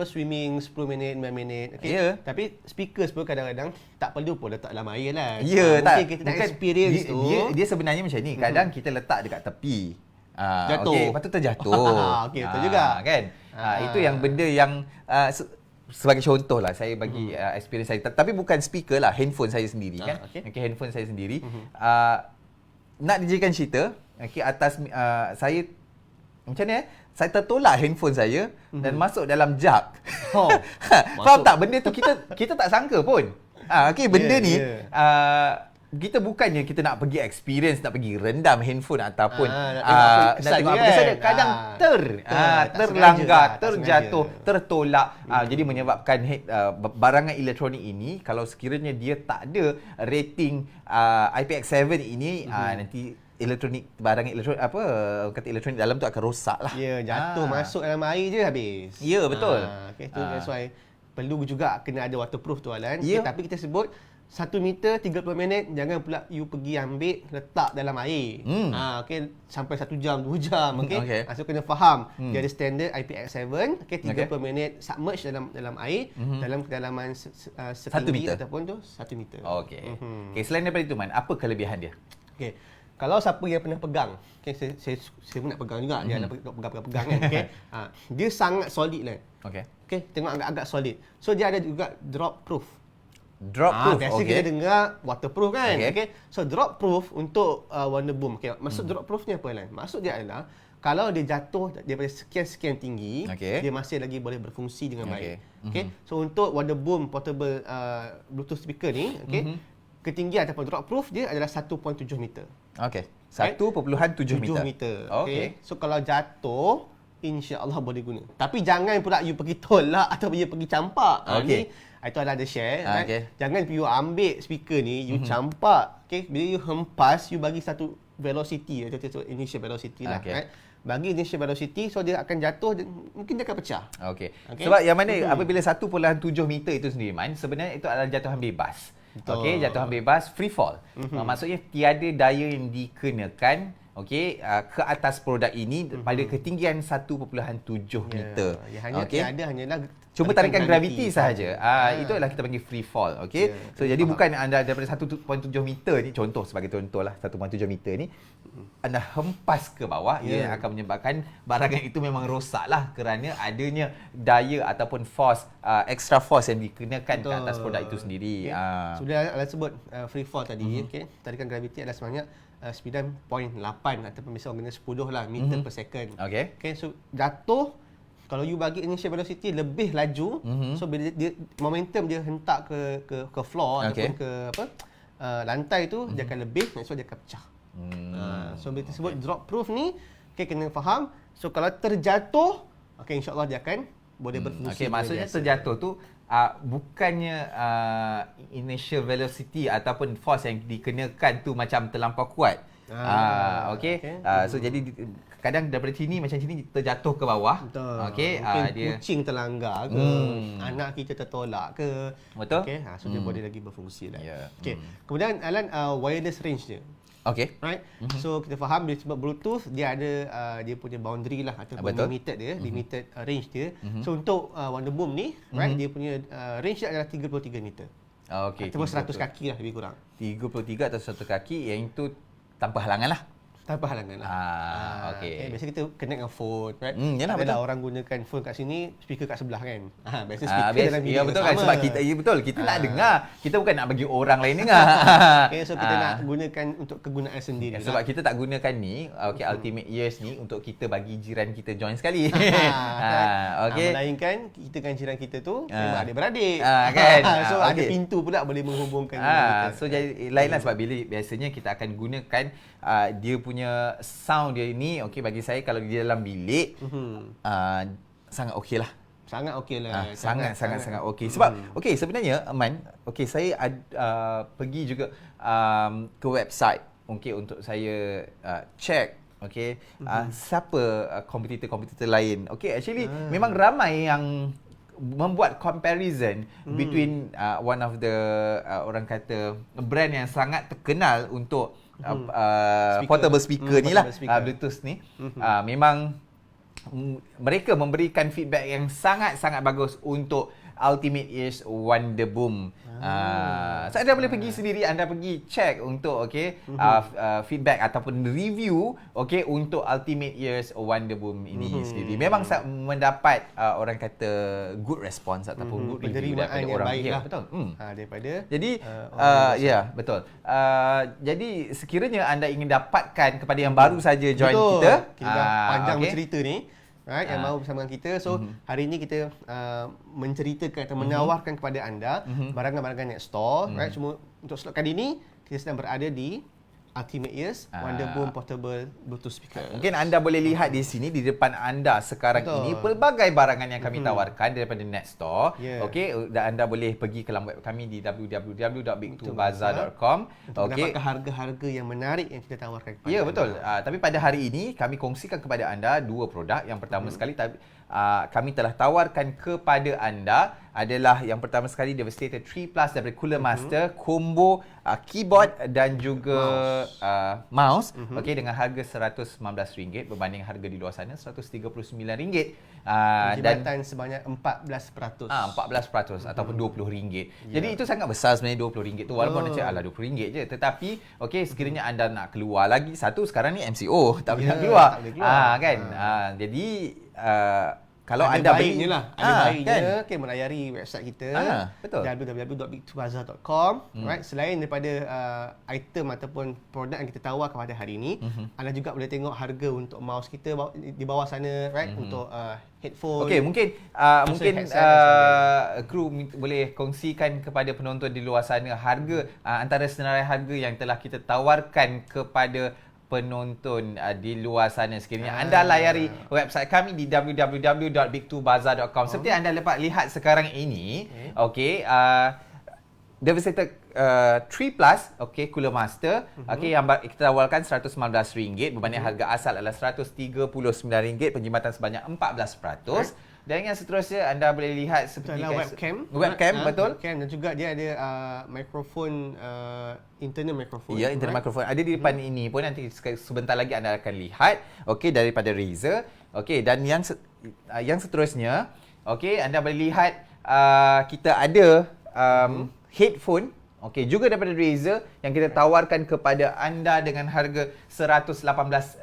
swimming 10 minit, 9 minit. Tapi speakers pun kadang-kadang tak perlu pun letak dalam air lah. Mungkin kita nak experience tu. Dia sebenarnya macam ni. Kadang kita letak dekat tepi. Jatuh. Lepas tu terjatuh. Betul juga. Kan? Itu yang benda yang sebagai contoh lah saya bagi experience saya. Tapi bukan speaker lah, handphone saya sendiri kan. Handphone saya sendiri. nak dijadikan cerita, okey, atas saya macam ni saya tertolak handphone saya dan masuk dalam jug. Faham tak? Benda tu kita tak sangka pun. Okey, benda ni kita bukannya kita nak pergi experience, nak pergi rendam handphone ataupun nak tengok apa kesan dia. Kadang terlanggar, terjatuh, tertolak. Jadi menyebabkan barangan elektronik ini kalau sekiranya dia tak ada rating IPX7 ini, nanti barang elektronik kata elektronik dalam tu akan rosak lah. Ya, jatuh masuk dalam air je habis. Ya, betul. Okay, tu that's why perlu juga kena ada waterproof tu Alan. Okay, tapi kita sebut 1 meter 30 minit, jangan pula you pergi ambil letak dalam air. Okay, sampai 1 jam 2 jam, okay. So kena faham dia ada standard IPX7, okay, 30 minit submerge dalam air dalam kedalaman setinggi ataupun tu 1 meter. Okay. Okay, selain daripada itu Man, apa kelebihan dia? Okay. Kalau siapa yang pernah pegang, okay, saya pun nak pegang juga, dia nak pegang kan, okay. Dia sangat solid lah. Okay, tengok agak-agak solid. So dia ada juga drop proof. Biasa kita dengar waterproof kan, okay. So drop proof untuk Wonderboom. Okay, maksud drop proof ni apa Lan? Maksud dia adalah kalau dia jatuh daripada sekian-sekian tinggi, dia masih lagi boleh berfungsi dengan baik. Okay. So untuk Wonderboom portable Bluetooth speaker ni, okay, ketinggian ataupun drop proof dia adalah 1.7 meter. Okey. 1.7 meter. Okey. So kalau jatuh, insya-Allah boleh guna. Tapi jangan pula you pergi tolak atau you pergi campak. Okey. Itu ada share, right? Jangan you ambil speaker ni, you campak. Okey, bila you hempas, you bagi satu velocity, initial velocity lah, right? Bagi initial velocity, so dia akan jatuh, mungkin dia akan pecah. Okey. Sebab yang mana apabila 1.7 meter itu sendiri Man, sebenarnya itu adalah jatuhan bebas. Okey, jatuhan bebas, free fall. Maksudnya tiada daya yang dikenakan ke atas produk ini pada ketinggian 1.7 meter. Okey. Yang ada hanyalah cuma tarikan graviti sahaja. Itu adalah kita panggil free fall. Okey. So jadi bukan anda daripada 1.7 meter ni, contoh sebagai contohlah 1.7 meter ni anda hempas ke bawah, ia akan menyebabkan barangan itu memang rosaklah kerana adanya daya ataupun force, extra force yang dikenakan ke atas produk itu sendiri. Sudah Alan sebut free fall tadi, okey. Tarikan graviti adalah sebanyak 9.8 ataupun bisa orang kena 10 lah meter per second. Okay, so jatuh, kalau you bagi initial velocity lebih laju, so bila dia momentum dia hentak ke floor ataupun ke lantai tu, dia akan lebih, so dia akan pecah. So bila disebut drop proof ni, kena faham. So kalau terjatuh, insya-Allah dia akan boleh berfungsi. Maksudnya terjatuh tu bukannya initial velocity ataupun force yang dikenakan tu macam terlampau kuat. So jadi kadang daripada sini macam sini terjatuh ke bawah. Mungkin kucing terlanggar ke, anak kita tertolak ke. Betul. So dia boleh lagi berfungsi lah. Kemudian Alan, wireless range dia. Right? So kita faham bila sebab Bluetooth dia ada dia punya boundary lah ataupun limited range dia. So untuk Wonderboom ni, right, dia punya range dia adalah 33 meter. Ataupun 100 kaki lah lebih kurang. 33 atau 100 kaki, yang itu tanpa halangan lah. Tanpa halangan lah. Biasa kita connect dengan phone, right? Adalah orang gunakan phone kat sini, speaker kat sebelah kan. Biasa speaker dalam bilik betul kan, sebab kita nak dengar. Kita bukan nak bagi orang lain dengar. So kita nak gunakan untuk kegunaan sendiri. Sebab kita tak gunakan ni, Ultimate Ears ni untuk kita bagi jiran kita join sekali. Melainkan kita dengan jiran kita tu memang adik-beradik. So ada pintu pula boleh menghubungkan kita. So jadi lainlah, sebab bila biasanya kita akan gunakan dia punya sound dia ni, bagi saya kalau di dalam bilik sangat okey lah. Sangat okey lah. Sangat okey. Sebab sebenarnya Man, saya pergi juga ke website untuk saya check siapa kompetitor-kompetitor lain. Actually memang ramai yang membuat comparison between one of the orang kata brand yang sangat terkenal untuk portable speaker ni lah, Bluetooth ni. Memang mereka memberikan feedback yang sangat-sangat bagus untuk Ultimate Ears Wonder Boom. So anda boleh pergi sendiri, anda pergi check untuk feedback ataupun review untuk Ultimate Ears Wonder Boom ini sendiri. Memang mendapat orang kata good response ataupun good review daripada orang baik lah. betul. Daripada jadi betul. Jadi sekiranya anda ingin dapatkan kepada yang baru saja join kita panjang bercerita ni, right, yang mahu bersama kita. So hari ini kita menceritakan atau menawarkan kepada anda barangan-barangan Net Store, right. Cuma untuk slot kali ini kita sedang berada di Ultimate Ears Wonder Boom Portable Bluetooth Speaker. Mungkin anda boleh lihat di sini di depan anda sekarang ini pelbagai barangan yang kami tawarkan daripada Net Store. Dan anda boleh pergi ke laman web kami di www.big2bazaar.com untuk mendapatkan harga-harga yang menarik yang kita tawarkan kepada anda. Betul. Tapi pada hari ini kami kongsikan kepada anda dua produk. Yang pertama sekali kami telah tawarkan kepada anda adalah yang pertama sekali Devastator 3 Plus daripada Cooler Master, combo keyboard dan juga mouse dengan harga RM119 berbanding harga di luar sana RM139. Jibatan sebanyak 14%. 14% ataupun RM20. Jadi itu sangat besar sebenarnya RM20 tu, walaupun macam alah RM20 je, tetapi sekiranya anda nak keluar lagi, satu sekarang ni MCO tak boleh nak keluar. Jadi kalau anda beli baiknya melayari website kita www.big2bazaar.com, right. Selain daripada item ataupun produk yang kita tawar kepada hari ini, anda juga boleh tengok harga untuk mouse kita di bawah sana, right, untuk headphone. Mungkin kru boleh kongsikan kepada penonton di luar sana harga antara senarai harga yang telah kita tawarkan kepada penonton di luar sana. Sekiranya anda layari website kami di www.big2bazaar.com. Seperti anda dapat lihat sekarang ini, Devastator 3 Plus, Cooler Master, yang kita tawarkan RM119 berbanding harga asal adalah RM139, penjimatan sebanyak 14%. Dan yang seterusnya anda boleh lihat seperti webcam, betul. Webcam, dan juga dia ada mikrofon, internal mikrofon. Ya, internal mikrofon ada di depan ini pun, nanti sebentar lagi anda akan lihat daripada Razer. Dan yang seterusnya anda boleh lihat kita ada headphone juga daripada Razer yang kita tawarkan kepada anda dengan harga RM189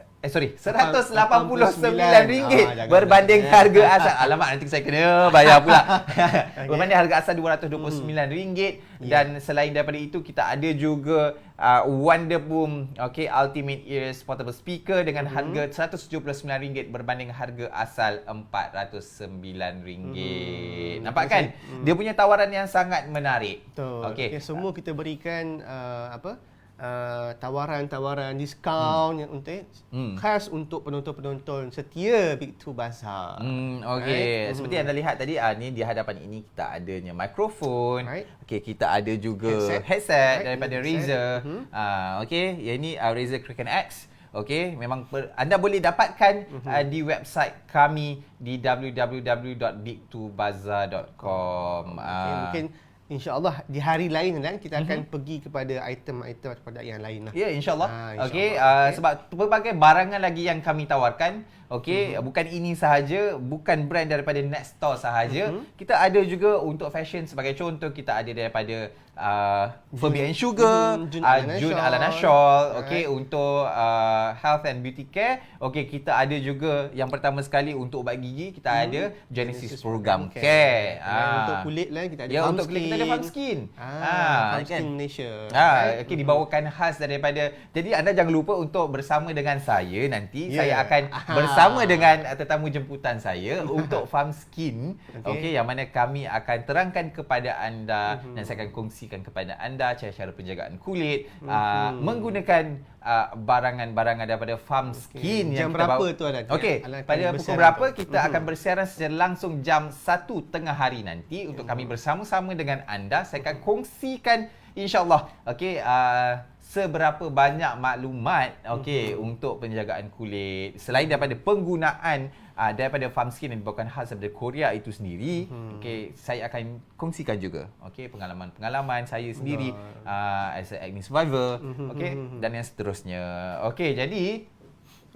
berbanding harga asal. Alamak, nanti saya kena bayar pula. Berbanding harga asal RM229. Dan selain daripada itu, kita ada juga Wonder Boom Ultimate Ears Portable Speaker dengan harga RM179 berbanding harga asal RM409. Nampak kan? Dia punya tawaran yang sangat menarik. Betul. Semua kita berikan tawaran-tawaran diskaun yang khas untuk penonton-penonton setia Big2 Bazaar. Seperti anda lihat tadi, ni di hadapan ini kita adanya mikrofon. Kita ada juga headset daripada Razer. Yang ini Razer Kraken X. Memang anda boleh dapatkan di website kami di www.big2bazaar.com. Mungkin InsyaAllah di hari lain kita akan pergi kepada item-item produk yang lain lah. Ya, insyaAllah. Sebab pelbagai barangan lagi yang kami tawarkan. Bukan ini sahaja, bukan brand daripada Net Store sahaja. Kita ada juga untuk fashion. Sebagai contoh, kita ada daripada Furby and Sugar, June Alana Shawl, untuk health and beauty care. Kita ada juga yang pertama sekali untuk ubat gigi, kita ada Genesis Program Care. Untuk kulit lah kita ada untuk kulit kita ada Farm Skin. Farm Skin Malaysia. Dibawakan khas daripada. Jadi anda jangan lupa untuk bersama dengan saya nanti. Saya akan bersama dengan tetamu jemputan saya untuk Farm Skin. Yang mana kami akan terangkan kepada anda dan saya akan kongsikan kepada anda cara-cara penjagaan kulit menggunakan barangan-barangan daripada Farm Skin yang kita berapa bawa. tu ada? Pada pukul berapa kita akan bersiaran secara langsung jam 1 tengah hari nanti untuk kami bersama-sama dengan anda. Saya akan kongsikan insya-Allah seberapa banyak maklumat untuk penjagaan kulit selain daripada penggunaan daripada Farm Skin yang dibawakan khas daripada Korea itu sendiri. Saya akan kongsikan juga pengalaman-pengalaman saya sendiri as a acne survivor, dan yang seterusnya. Jadi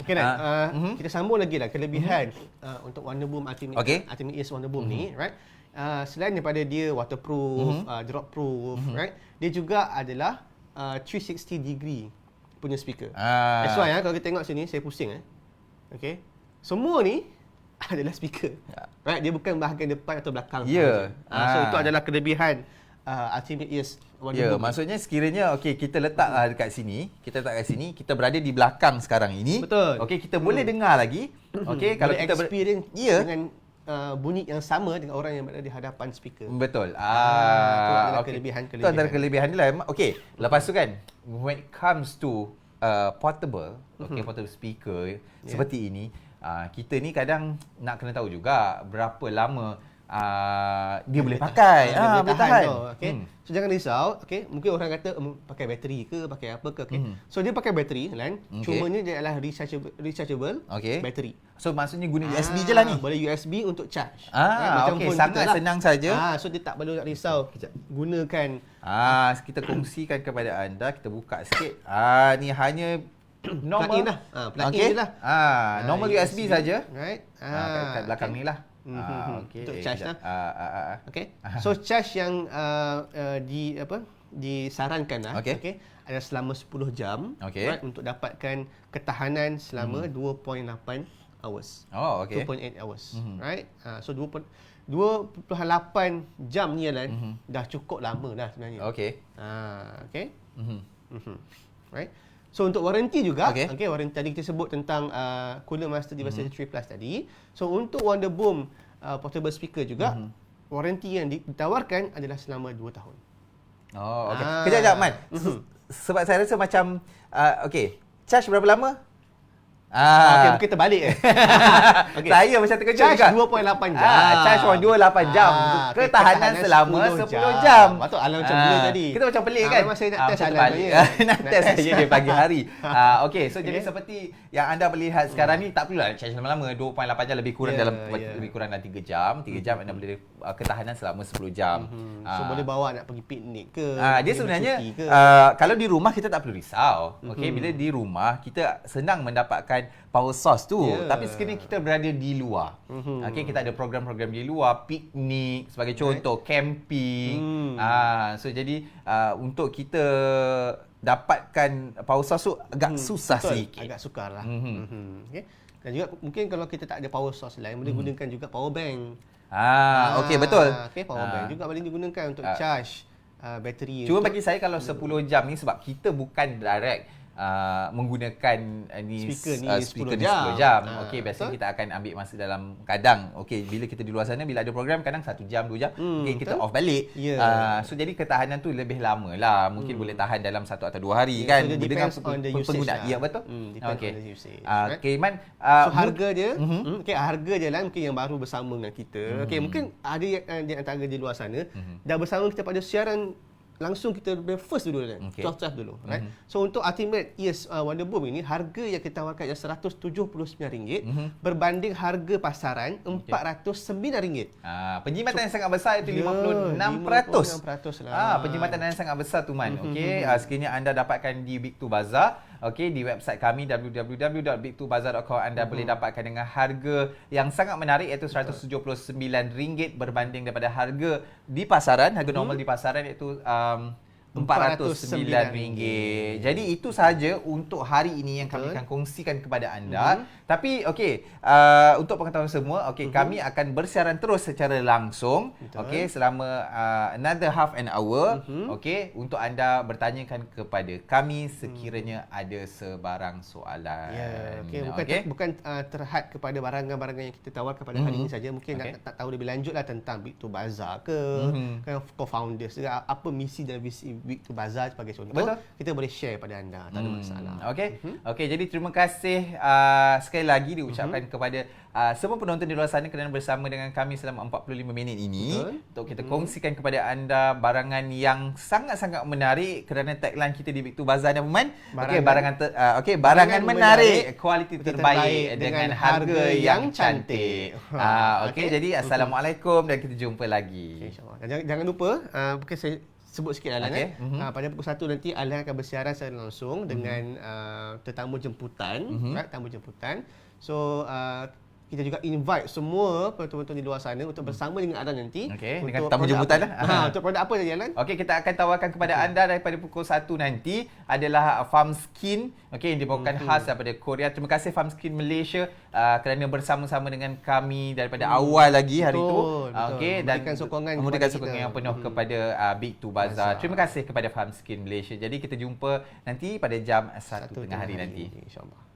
kita sambung lagi lah kelebihan untuk Wonder Boom Ultimate Ears Wonder Boom ni, right? selain daripada dia waterproof, drop proof, right? Dia juga adalah 360 degree punya speaker. That's why kalau kita tengok sini, saya pusing Okay. Semua ni adalah speaker. Right? Dia bukan bahagian depan atau belakang. So itu adalah kelebihan Ultimate Ears. Maksudnya sekiranya kita letak dekat sini, kita berada di belakang sekarang ini. Betul. Kita boleh dengar lagi. Kalau kita experience dengan bunyi yang sama dengan orang yang berada di hadapan speaker. Betul. Itu adalah kelebihan. Itu antara kelebihan dia lah. Lepas tu kan, when it comes to portable, portable speaker seperti ini, kita ni kadang nak kena tahu juga berapa lama dia boleh pakai, boleh tahan. So jangan risau, mungkin orang kata pakai bateri ke, pakai apa ke, So dia pakai bateri kan, cumanya dia adalah rechargeable bateri. So maksudnya guna USB je lah ni. Boleh USB untuk charge. Sangat senang saja. So dia tak perlu nak risau. Gunakan. Kita kongsikan kepada anda, kita buka sikit. Ni hanya normal plug-in lah. Plug-in je lah. Normal USB saja. Right. Kat belakang ni lah. Untuk charge lah. So charge yang disarankan lah. Ada selama 10 jam. Right, untuk dapatkan ketahanan selama 2.8 hours. 2.8 hours. Right. So 2.8 jam ni dah cukup lama dah sebenarnya. Right. So untuk waranti juga, waranti tadi kita sebut tentang Cooler Master Diversity 3 Plus tadi. So untuk Wonderboom portable speaker juga, waranti yang ditawarkan adalah selama 2 tahun. Kejap Man. Sebab saya rasa macam charge berapa lama? Mungkin terbalik Saya macam terkejut charge juga. 2.8 jam. Charge 2.8 jam. Ketahanan selama 10 jam. Patut alam macam bila tadi. Kita macam pelik kan? Memang saya nak test alam ni. Nak test saja di pagi hari. So jadi seperti yang anda melihat sekarang ni, tak perlulah charge lama-lama. 2.8 jam lebih kurang lebih kurang dalam 3 jam. 3 jam anda boleh ketahanan selama 10 jam. So boleh bawa nak pergi piknik ke. Dia sebenarnya kalau di rumah kita tak perlu risau. Bila di rumah kita senang mendapatkan power source tu, tapi sekiranya kita berada di luar, kita ada program-program di luar, piknik sebagai contoh, camping, so jadi untuk kita dapatkan power source tu agak susah sikit. Agak sukar lah. Dan juga mungkin kalau kita tak ada power source lain, boleh gunakan juga power bank. Betul. Power bank juga boleh digunakan untuk charge bateri. Cuma bagi saya kalau 10 jam ni, sebab kita bukan direct menggunakan speaker ni 10 jam. Biasanya kita akan ambil masa dalam kadang bila kita di luar sana, bila ada program kadang 1 jam 2 jam kita off balik. So jadi ketahanan tu lebih lama lah. Mungkin boleh tahan dalam 1 atau 2 hari kan, so dengan penggunaan. Ya betul. Depends on the usage. Man, so harga dia harga dia lah mungkin yang baru bersama dengan kita. Mungkin ada yang di antara di luar sana dah bersama kita pada siaran langsung, kita first dulu kan. 12 dulu, right? So untuk Ultimate Ears Wonderboom ini, harga yang kita tawarkan adalah RM179 berbanding harga pasaran RM409. Penjimatan yang sangat besar itu 56%. 56% lah. Penjimatan yang sangat besar tu Man. Sekiranya anda dapatkan di Big2 Bazaar, di website kami www.big2bazaar.com, anda boleh dapatkan dengan harga yang sangat menarik, iaitu RM179 berbanding daripada harga di pasaran, harga normal di pasaran iaitu RM409. Jadi itu sahaja untuk hari ini yang kami akan kongsikan kepada anda. Tapi untuk pengetahuan semua, kami akan bersiaran terus secara langsung selama another half an hour untuk anda bertanyakan kepada kami sekiranya ada sebarang soalan. Bukan terhad kepada barangan-barangan yang kita tawarkan pada hari ini saja. Mungkin nak tahu lebih lanjut lah tentang Big2 Bazaar ke, co-founders, apa misi dan visi Big2 Bazaar sebagai contoh. Betul. Kita boleh share pada anda, tak ada masalah. Jadi terima kasih sekali lagi diucapkan kepada semua penonton di luar sana kerana bersama dengan kami selama 45 minit ini. Untuk kita kongsikan kepada anda barangan yang sangat-sangat menarik kerana tagline kita di Big2 Bazaar ni, Man. Barangan menarik, kualiti terbaik dengan harga yang cantik. Jadi assalamualaikum dan kita jumpa lagi. InsyaAllah. Jangan lupa, mungkin saya sebut sikit Alan. Pada pukul 1 nanti Alan akan bersiaran secara langsung dengan tetamu jemputan, tamu jemputan. So kita juga invite semua penonton di luar sana untuk bersama dengan Adnan nanti. Okey, dengan tamu jemputan Untuk produk apa saja, Adnan? Okey, kita akan tawarkan kepada anda daripada pukul 1 nanti adalah Farm Skin, okey, yang dibawakan khas daripada Korea. Terima kasih Farm Skin Malaysia kerana bersama-sama dengan kami daripada awal lagi hari itu. Okey, dan memberikan sokongan yang penuh kepada Big Two Bazaar. Terima kasih kepada Farm Skin Malaysia. Jadi kita jumpa nanti pada jam 1 tengah hari nanti. InsyaAllah.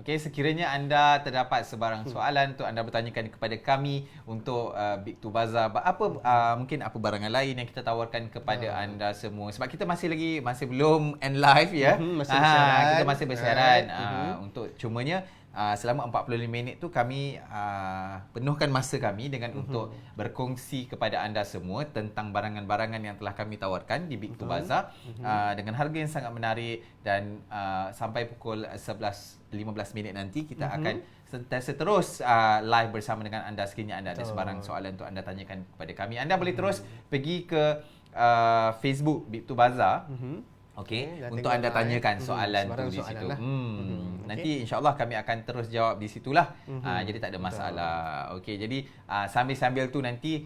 Okey, sekiranya anda terdapat sebarang soalan untuk anda bertanyakan kepada kami untuk Big to Bazaar, mungkin apa barangan lain yang kita tawarkan kepada anda semua. Sebab kita masih belum end live ya. Kita masih bersiaran untuk cumanya selama 45 minit tu kami penuhkan masa kami dengan untuk berkongsi kepada anda semua tentang barangan-barangan yang telah kami tawarkan di Big to Bazaar dengan harga yang sangat menarik, dan sampai pukul 11.15 minit nanti kita akan sentiasa terus live bersama dengan anda. Sekiranya anda ada sebarang soalan untuk anda tanyakan kepada kami, anda boleh terus pergi ke Facebook Big to Bazaar. Okey, untuk anda tanyakan soalan tu di situ. Nanti insya-Allah kami akan terus jawab di situlah. Jadi tak ada masalah. Okey, jadi sambil-sambil tu nanti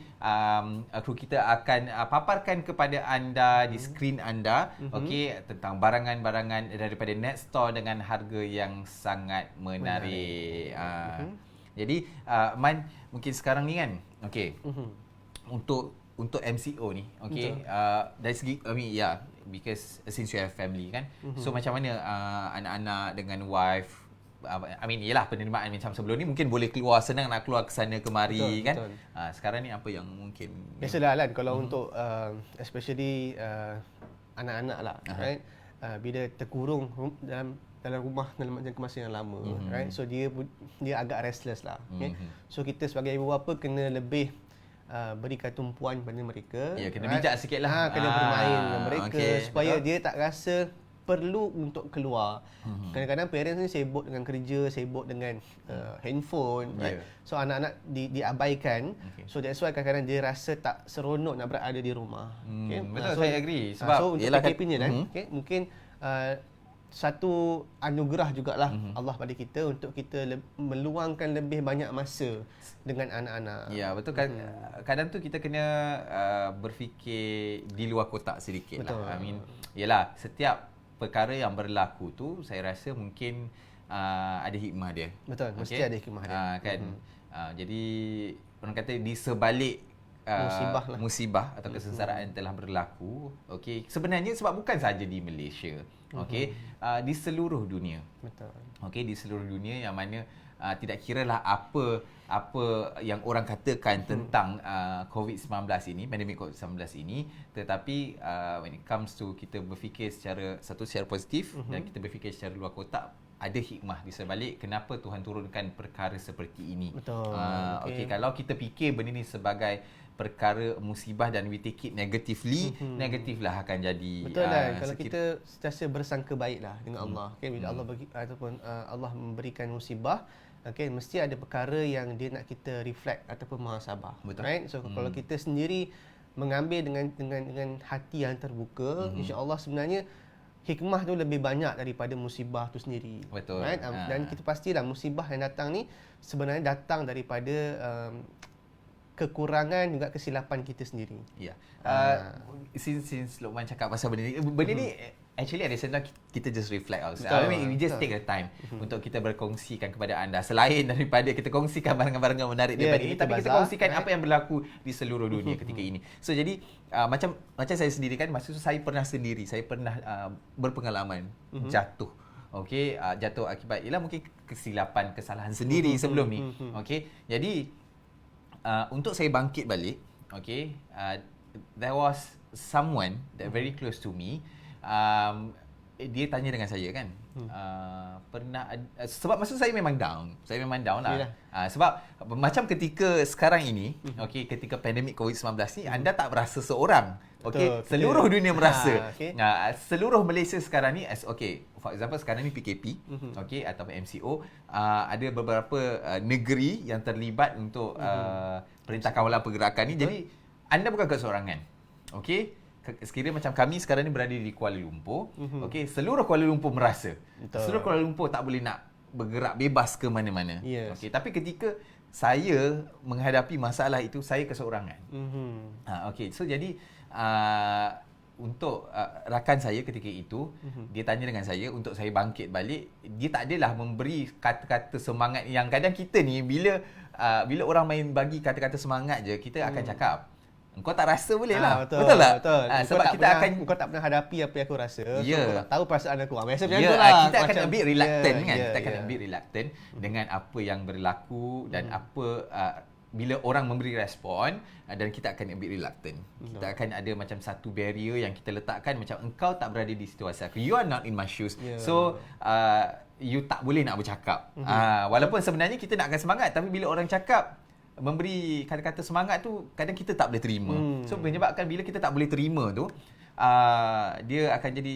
kru kita akan paparkan kepada anda di skrin anda okey tentang barangan-barangan daripada Net Store dengan harga yang sangat menarik. Jadi Man, mungkin sekarang ni kan okey. Untuk MCO ni, okey, dari segi because since you have family kan, so macam mana anak-anak dengan wife, yelah penerimaan macam sebelum ni mungkin boleh keluar, senang nak keluar ke sana kemari kan. Sekarang ni apa yang mungkin biasalah kan kalau untuk especially anak-anak lah, right? Bila terkurung dalam rumah dalam jangka masa yang lama, right? So dia agak restless lah. Okay? So kita sebagai ibu bapa kena lebih berikan tumpuan pada mereka. Ya, kena bijak sikit lah. Kena bermain dengan mereka supaya dia tak rasa perlu untuk keluar. Kadang-kadang parents ni sibuk dengan kerja, sibuk dengan handphone, right? So anak-anak diabaikan. So that's why kadang-kadang dia rasa tak seronok nak berada di rumah. Betul, saya agree. Sebab untuk opinion mungkin satu anugerah jugalah Allah pada kita untuk kita meluangkan lebih banyak masa dengan anak-anak. Ya, betul kan. Kadang tu kita kena berfikir di luar kotak sedikit lah. Yelah, setiap perkara yang berlaku tu saya rasa mungkin ada hikmah dia. Betul, mesti ada hikmah dia. Kan. Jadi orang kata di sebalik musibah atau kesengsaraan yang telah berlaku, okey, sebenarnya sebab bukan saja di Malaysia, okey, di seluruh dunia. Betul. Okey, di seluruh dunia, yang mana tidak kiralah apa yang orang katakan tentang COVID-19 ini, pandemik COVID-19 ini, tetapi when it comes to kita berfikir secara positif dan kita berfikir secara luar kotak, ada hikmah di sebalik kenapa Tuhan turunkan perkara seperti ini. Betul. Okey, kalau kita fikir benda ni sebagai perkara musibah dan we take it negatively, negatif lah akan jadi. Betul lah. Kalau kita sentiasa bersangka baiklah dengan Allah. Okay, bila Allah bagi ataupun Allah memberikan musibah, okay, mesti ada perkara yang dia nak kita reflect ataupun muhasabah. Betul. Right? So kalau kita sendiri mengambil dengan hati yang terbuka, insya-Allah sebenarnya hikmah tu lebih banyak daripada musibah tu sendiri. Betul. Right? Dan kita pastilah musibah yang datang ni sebenarnya datang daripada kekurangan juga kesilapan kita sendiri. Ya. Since Luqman cakap pasal benda ni actually ada senang kita just reflect ourselves. We just take the time untuk kita berkongsikan kepada anda, selain daripada kita kongsikan barangan-barangan menarik daripada ini, tapi kita kongsikan apa yang berlaku di seluruh dunia ketika ini. So jadi macam saya sendiri kan, masa tu saya pernah berpengalaman jatuh. Okey, jatuh akibat ialah mungkin kesilapan, kesalahan sendiri sebelum ni. Okey. Jadi untuk saya bangkit balik, okay, there was someone that very close to me. Dia tanya dengan saya kan, pernah sebab masa saya memang down lah. Sebab macam ketika sekarang ini, okay, ketika pandemik COVID-19 ni, anda tak berasa seorang. Okay, seluruh dunia merasa. Seluruh Malaysia sekarang ni, okay, for example sekarang ni PKP, okay, atau MCO, ada beberapa negeri yang terlibat untuk Perintah Kawalan Pergerakan ni. Jadi anda bukan keseorangan. Okay, sekiranya macam kami sekarang ni berada di Kuala Lumpur, okay, seluruh Kuala Lumpur merasa. Seluruh Kuala Lumpur tak boleh nak bergerak bebas ke mana-mana. Okay, tapi ketika saya menghadapi masalah itu, saya keseorangan. Okay, so jadi untuk rakan saya ketika itu, dia tanya dengan saya untuk saya bangkit balik. Dia tak adalah memberi kata-kata semangat yang kadang kita ni bila orang main bagi kata-kata semangat je, kita akan cakap Engkau tak rasa boleh lah. Betul tak? Betul. Sebab Kau tak pernah hadapi apa yang aku rasa. Yeah. So kau tak tahu perasaan aku. Biasa macam tu lah. Kita akan a bit reluctant kan. Kita akan a bit reluctant dengan apa yang berlaku dan apa bila orang memberi respon dan kita akan a bit reluctant. Kita akan ada macam satu barrier yang kita letakkan macam engkau tak berada di situasi aku. You are not in my shoes. So you tak boleh nak bercakap. Walaupun sebenarnya kita nakkan semangat tapi bila orang cakap memberi kata-kata semangat tu kadang kita tak boleh terima. So menyebabkan bila kita tak boleh terima tu dia akan jadi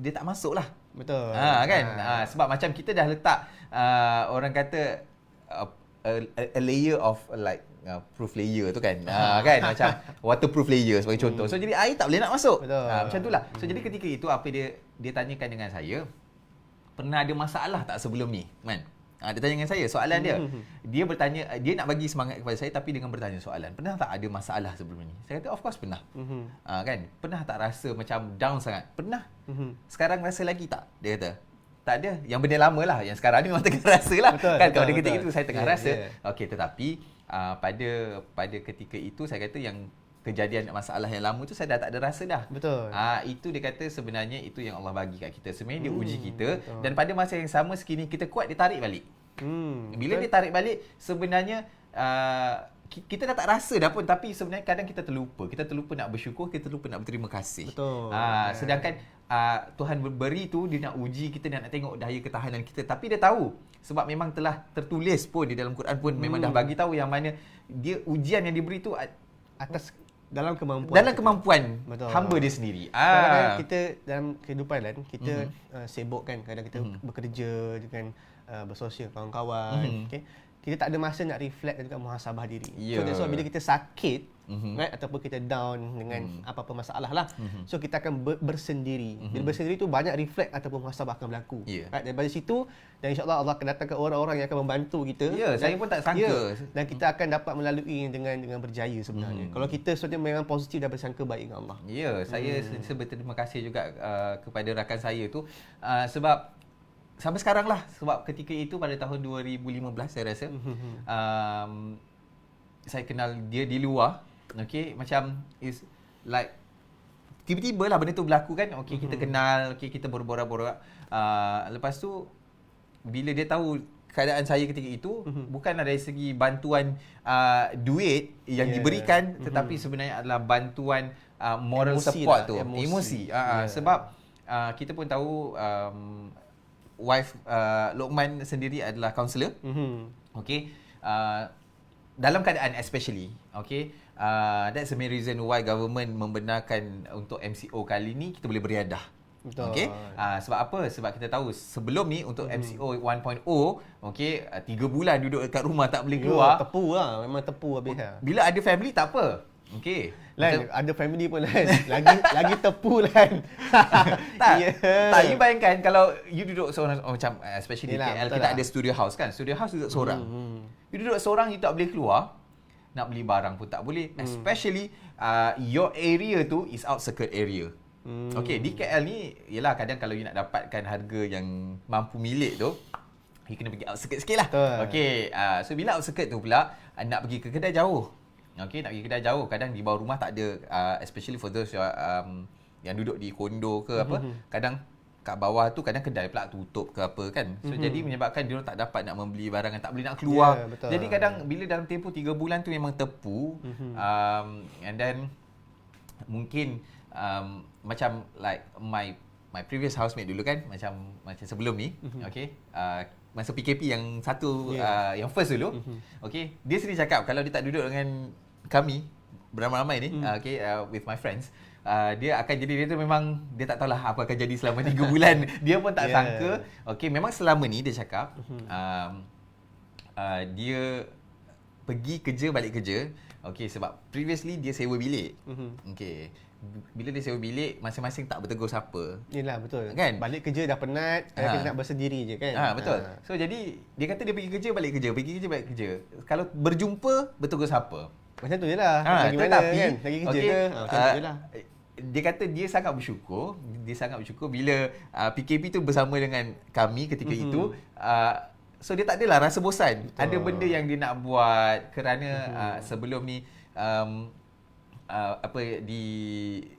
dia tak masuk lah. Betul. Kan? Sebab macam kita dah letak orang kata a layer of like proof layer tu kan. Kan macam waterproof layer sebagai contoh. So jadi air tak boleh nak masuk. Macam itulah. So jadi ketika itu apa dia tanyakan dengan saya, pernah ada masalah tak sebelum ni? Kan? Dia tanya dengan saya soalan dia. Dia bertanya, dia nak bagi semangat kepada saya tapi dengan bertanya soalan. Pernah tak ada masalah sebelum ni? Saya kata of course pernah. Kan? Pernah tak rasa macam down sangat? Pernah. Sekarang rasa lagi tak? Dia kata tak ada. Yang benda lama lah. Yang sekarang ni memang tengah rasa lah. Kan kalau ketika itu saya tengah rasa. Okey, tetapi pada ketika itu saya kata yang kejadian masalah yang lama tu saya dah tak ada rasa dah. Betul. Itu dia kata sebenarnya itu yang Allah bagi kat kita. Sebenarnya dia uji kita dan pada masa yang sama sekiranya kita kuat dia tarik balik. Bila dia tarik balik sebenarnya kita dah tak rasa dah pun tapi sebenarnya kadang kita terlupa. Kita terlupa nak bersyukur, kita terlupa nak berterima kasih. Betul. Sedangkan Tuhan beri tu dia nak uji kita dan nak tengok daya ketahanan kita tapi dia tahu sebab memang telah tertulis pun di dalam Quran pun memang dah bagi tahu yang mana dia ujian yang diberi tu atas dalam kemampuan Betul. hamba dia sendiri. Kadang-kadang kita dalam kehidupan kan kita sibuk kan, kadang kita bekerja dengan bersosial kawan-kawan, okey. Kita tak ada masa nak reflect dan juga muhasabah diri. So that's why bila kita sakit right, ataupun kita down dengan apa-apa masalah lah, so kita akan bersendiri. Bila bersendiri tu banyak reflect ataupun muhasabah akan berlaku. Right, daripada situ dan insya-Allah Allah akan datangkan orang-orang yang akan membantu kita. Saya pun tak sangka. Dan kita akan dapat melalui dengan berjaya sebenarnya. Kalau kita sebenarnya memang positif dan bersangka baik dengan Allah. Saya berterima kasih juga kepada rakan saya tu sebab sampai sekarang lah sebab ketika itu pada tahun 2015 saya rasa saya kenal dia di luar. Okay, macam is like tiba-tiba lah benda tu berlaku kan. Okay, kita kenal, okay, kita berborak-borak. Lepas tu bila dia tahu keadaan saya ketika itu bukanlah dari segi bantuan duit yang diberikan tetapi sebenarnya adalah bantuan moral emosi support lah, tu, emosi. Sebab kita pun tahu wife Luqman sendiri adalah kaunselor. Okay, dalam keadaan especially, okay, that's the main reason why government membenarkan untuk MCO kali ni kita boleh beriadah. Okay, sebab apa? Sebab kita tahu sebelum ni untuk MCO 1.0, okay, 3 bulan duduk dekat rumah tak boleh keluar. Tepu lah, memang tepu habis lah. Bila ada family tak apa. Okay. Lan, ada family pun Lan. Lagi tepu Lan. Tak, you bayangkan kalau you duduk seorang macam especially di KL kita ada studio house kan. Studio house duduk seorang. You duduk seorang you tak boleh keluar. Nak beli barang pun tak boleh. Especially your area tu is outskirt area. Okay, di KL ni yalah kadang kalau you nak dapatkan harga yang mampu milik tu you kena pergi outskirt sikit lah. Okay, so bila outskirt tu pula nak pergi ke kedai jauh. Okay, nak pergi kedai jauh kadang di bawah rumah tak ada, especially for those yang duduk di kondo ke apa, kadang kat bawah tu kadang kedai pula tutup ke apa kan. So jadi menyebabkan dia tak dapat nak membeli barang, tak boleh nak keluar. Jadi kadang bila dalam tempoh 3 bulan tu memang tepu. And then mungkin macam like my previous housemate dulu kan, macam sebelum ni, okay, masa PKP yang satu yang first dulu, okay, dia sendiri cakap kalau dia tak duduk dengan kami beramai-ramai ni, okay, with my friends, dia akan jadi, dia tu memang dia tak tahulah apa akan jadi selama 3 bulan. Dia pun tak sangka. Okay, memang selama ni dia cakap dia pergi kerja balik kerja. Okay, sebab previously dia sewa bilik. Okay, bila dia sewa bilik masing-masing tak bertegur siapa. Yelah, betul kan, balik kerja dah penat, kita nak bersendiri je kan. Betul. So jadi dia kata dia pergi kerja balik kerja, pergi kerja balik kerja. Kalau berjumpa bertegur siapa. Macam tu je lah. Tetapi kan, lagi kerja ke, macam tu je lah. Dia kata dia sangat bersyukur. Dia sangat bersyukur bila PKP tu bersama dengan kami ketika itu. So dia tak adalah rasa bosan. Betul. Ada benda yang dia nak buat kerana sebelum ni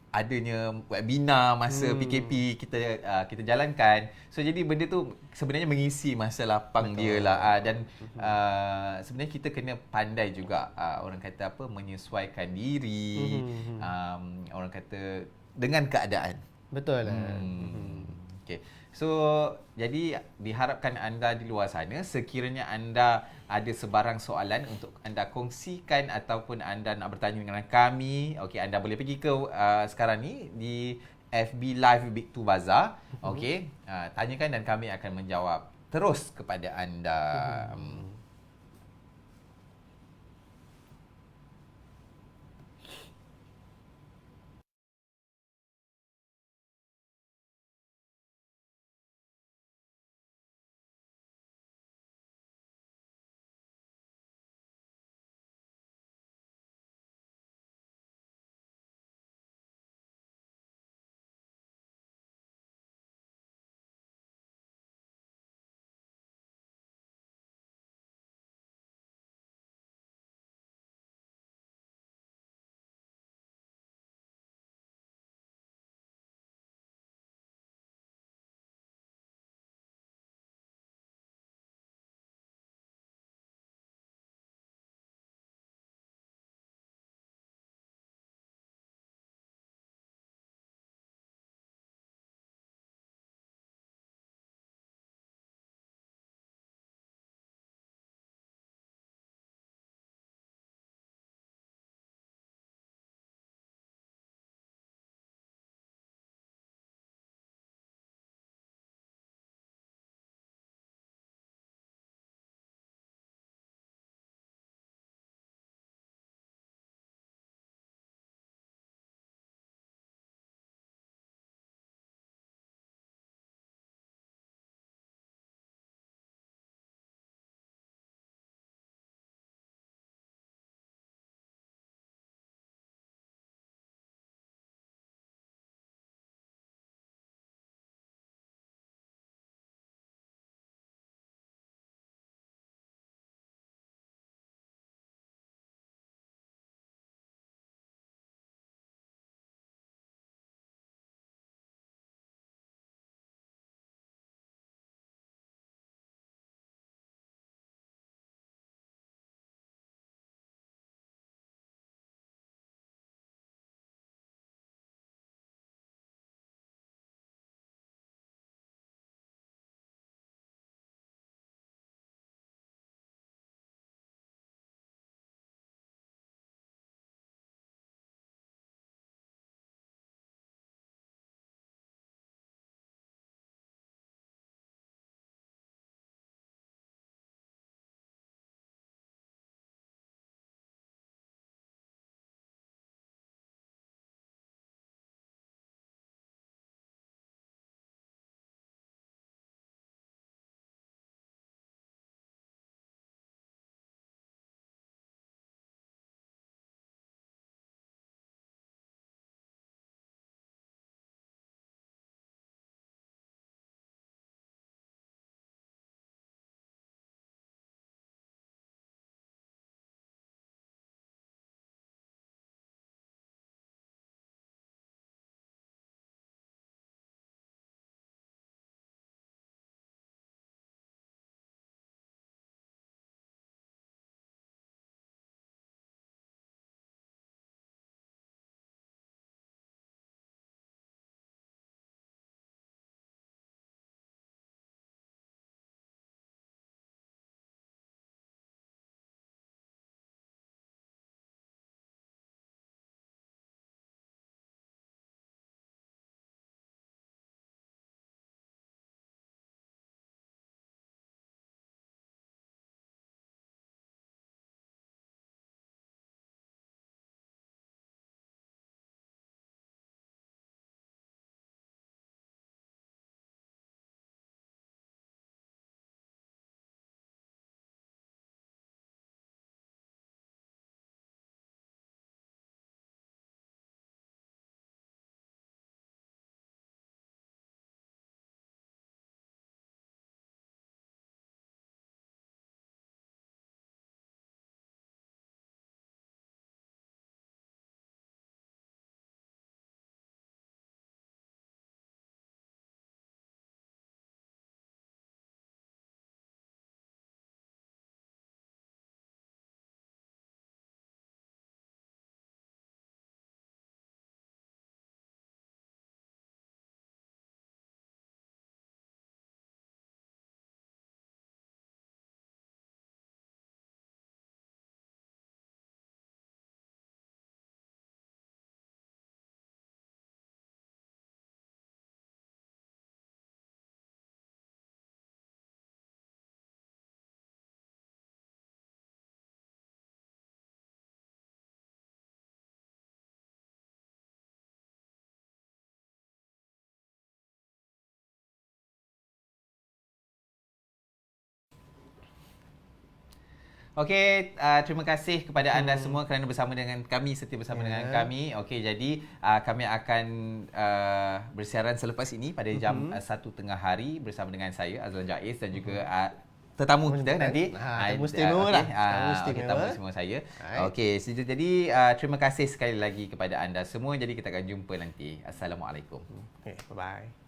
adanya webinar masa PKP kita jalankan. So jadi benda tu sebenarnya mengisi masa lapang dia lah, dan sebenarnya kita kena pandai juga orang kata menyesuaikan diri, orang kata dengan keadaan. Betul lah. Okay. So, jadi diharapkan anda di luar sana, sekiranya anda ada sebarang soalan untuk anda kongsikan ataupun anda nak bertanya dengan kami, okay, anda boleh pergi ke sekarang ni di FB Live Big Two Bazaar, okay, tanyakan dan kami akan menjawab terus kepada anda. Okey, terima kasih kepada anda semua kerana bersama dengan kami, setia bersama dengan kami. Okey, jadi kami akan bersiaran selepas ini pada jam 1 tengah hari bersama dengan saya Azlan Jaiz dan juga tetamu kita nanti. Tetamu istimewa lah. Tetamu istimewa saya. Okey, jadi terima kasih sekali lagi kepada anda semua. Jadi kita akan jumpa nanti. Assalamualaikum. Okay, bye-bye.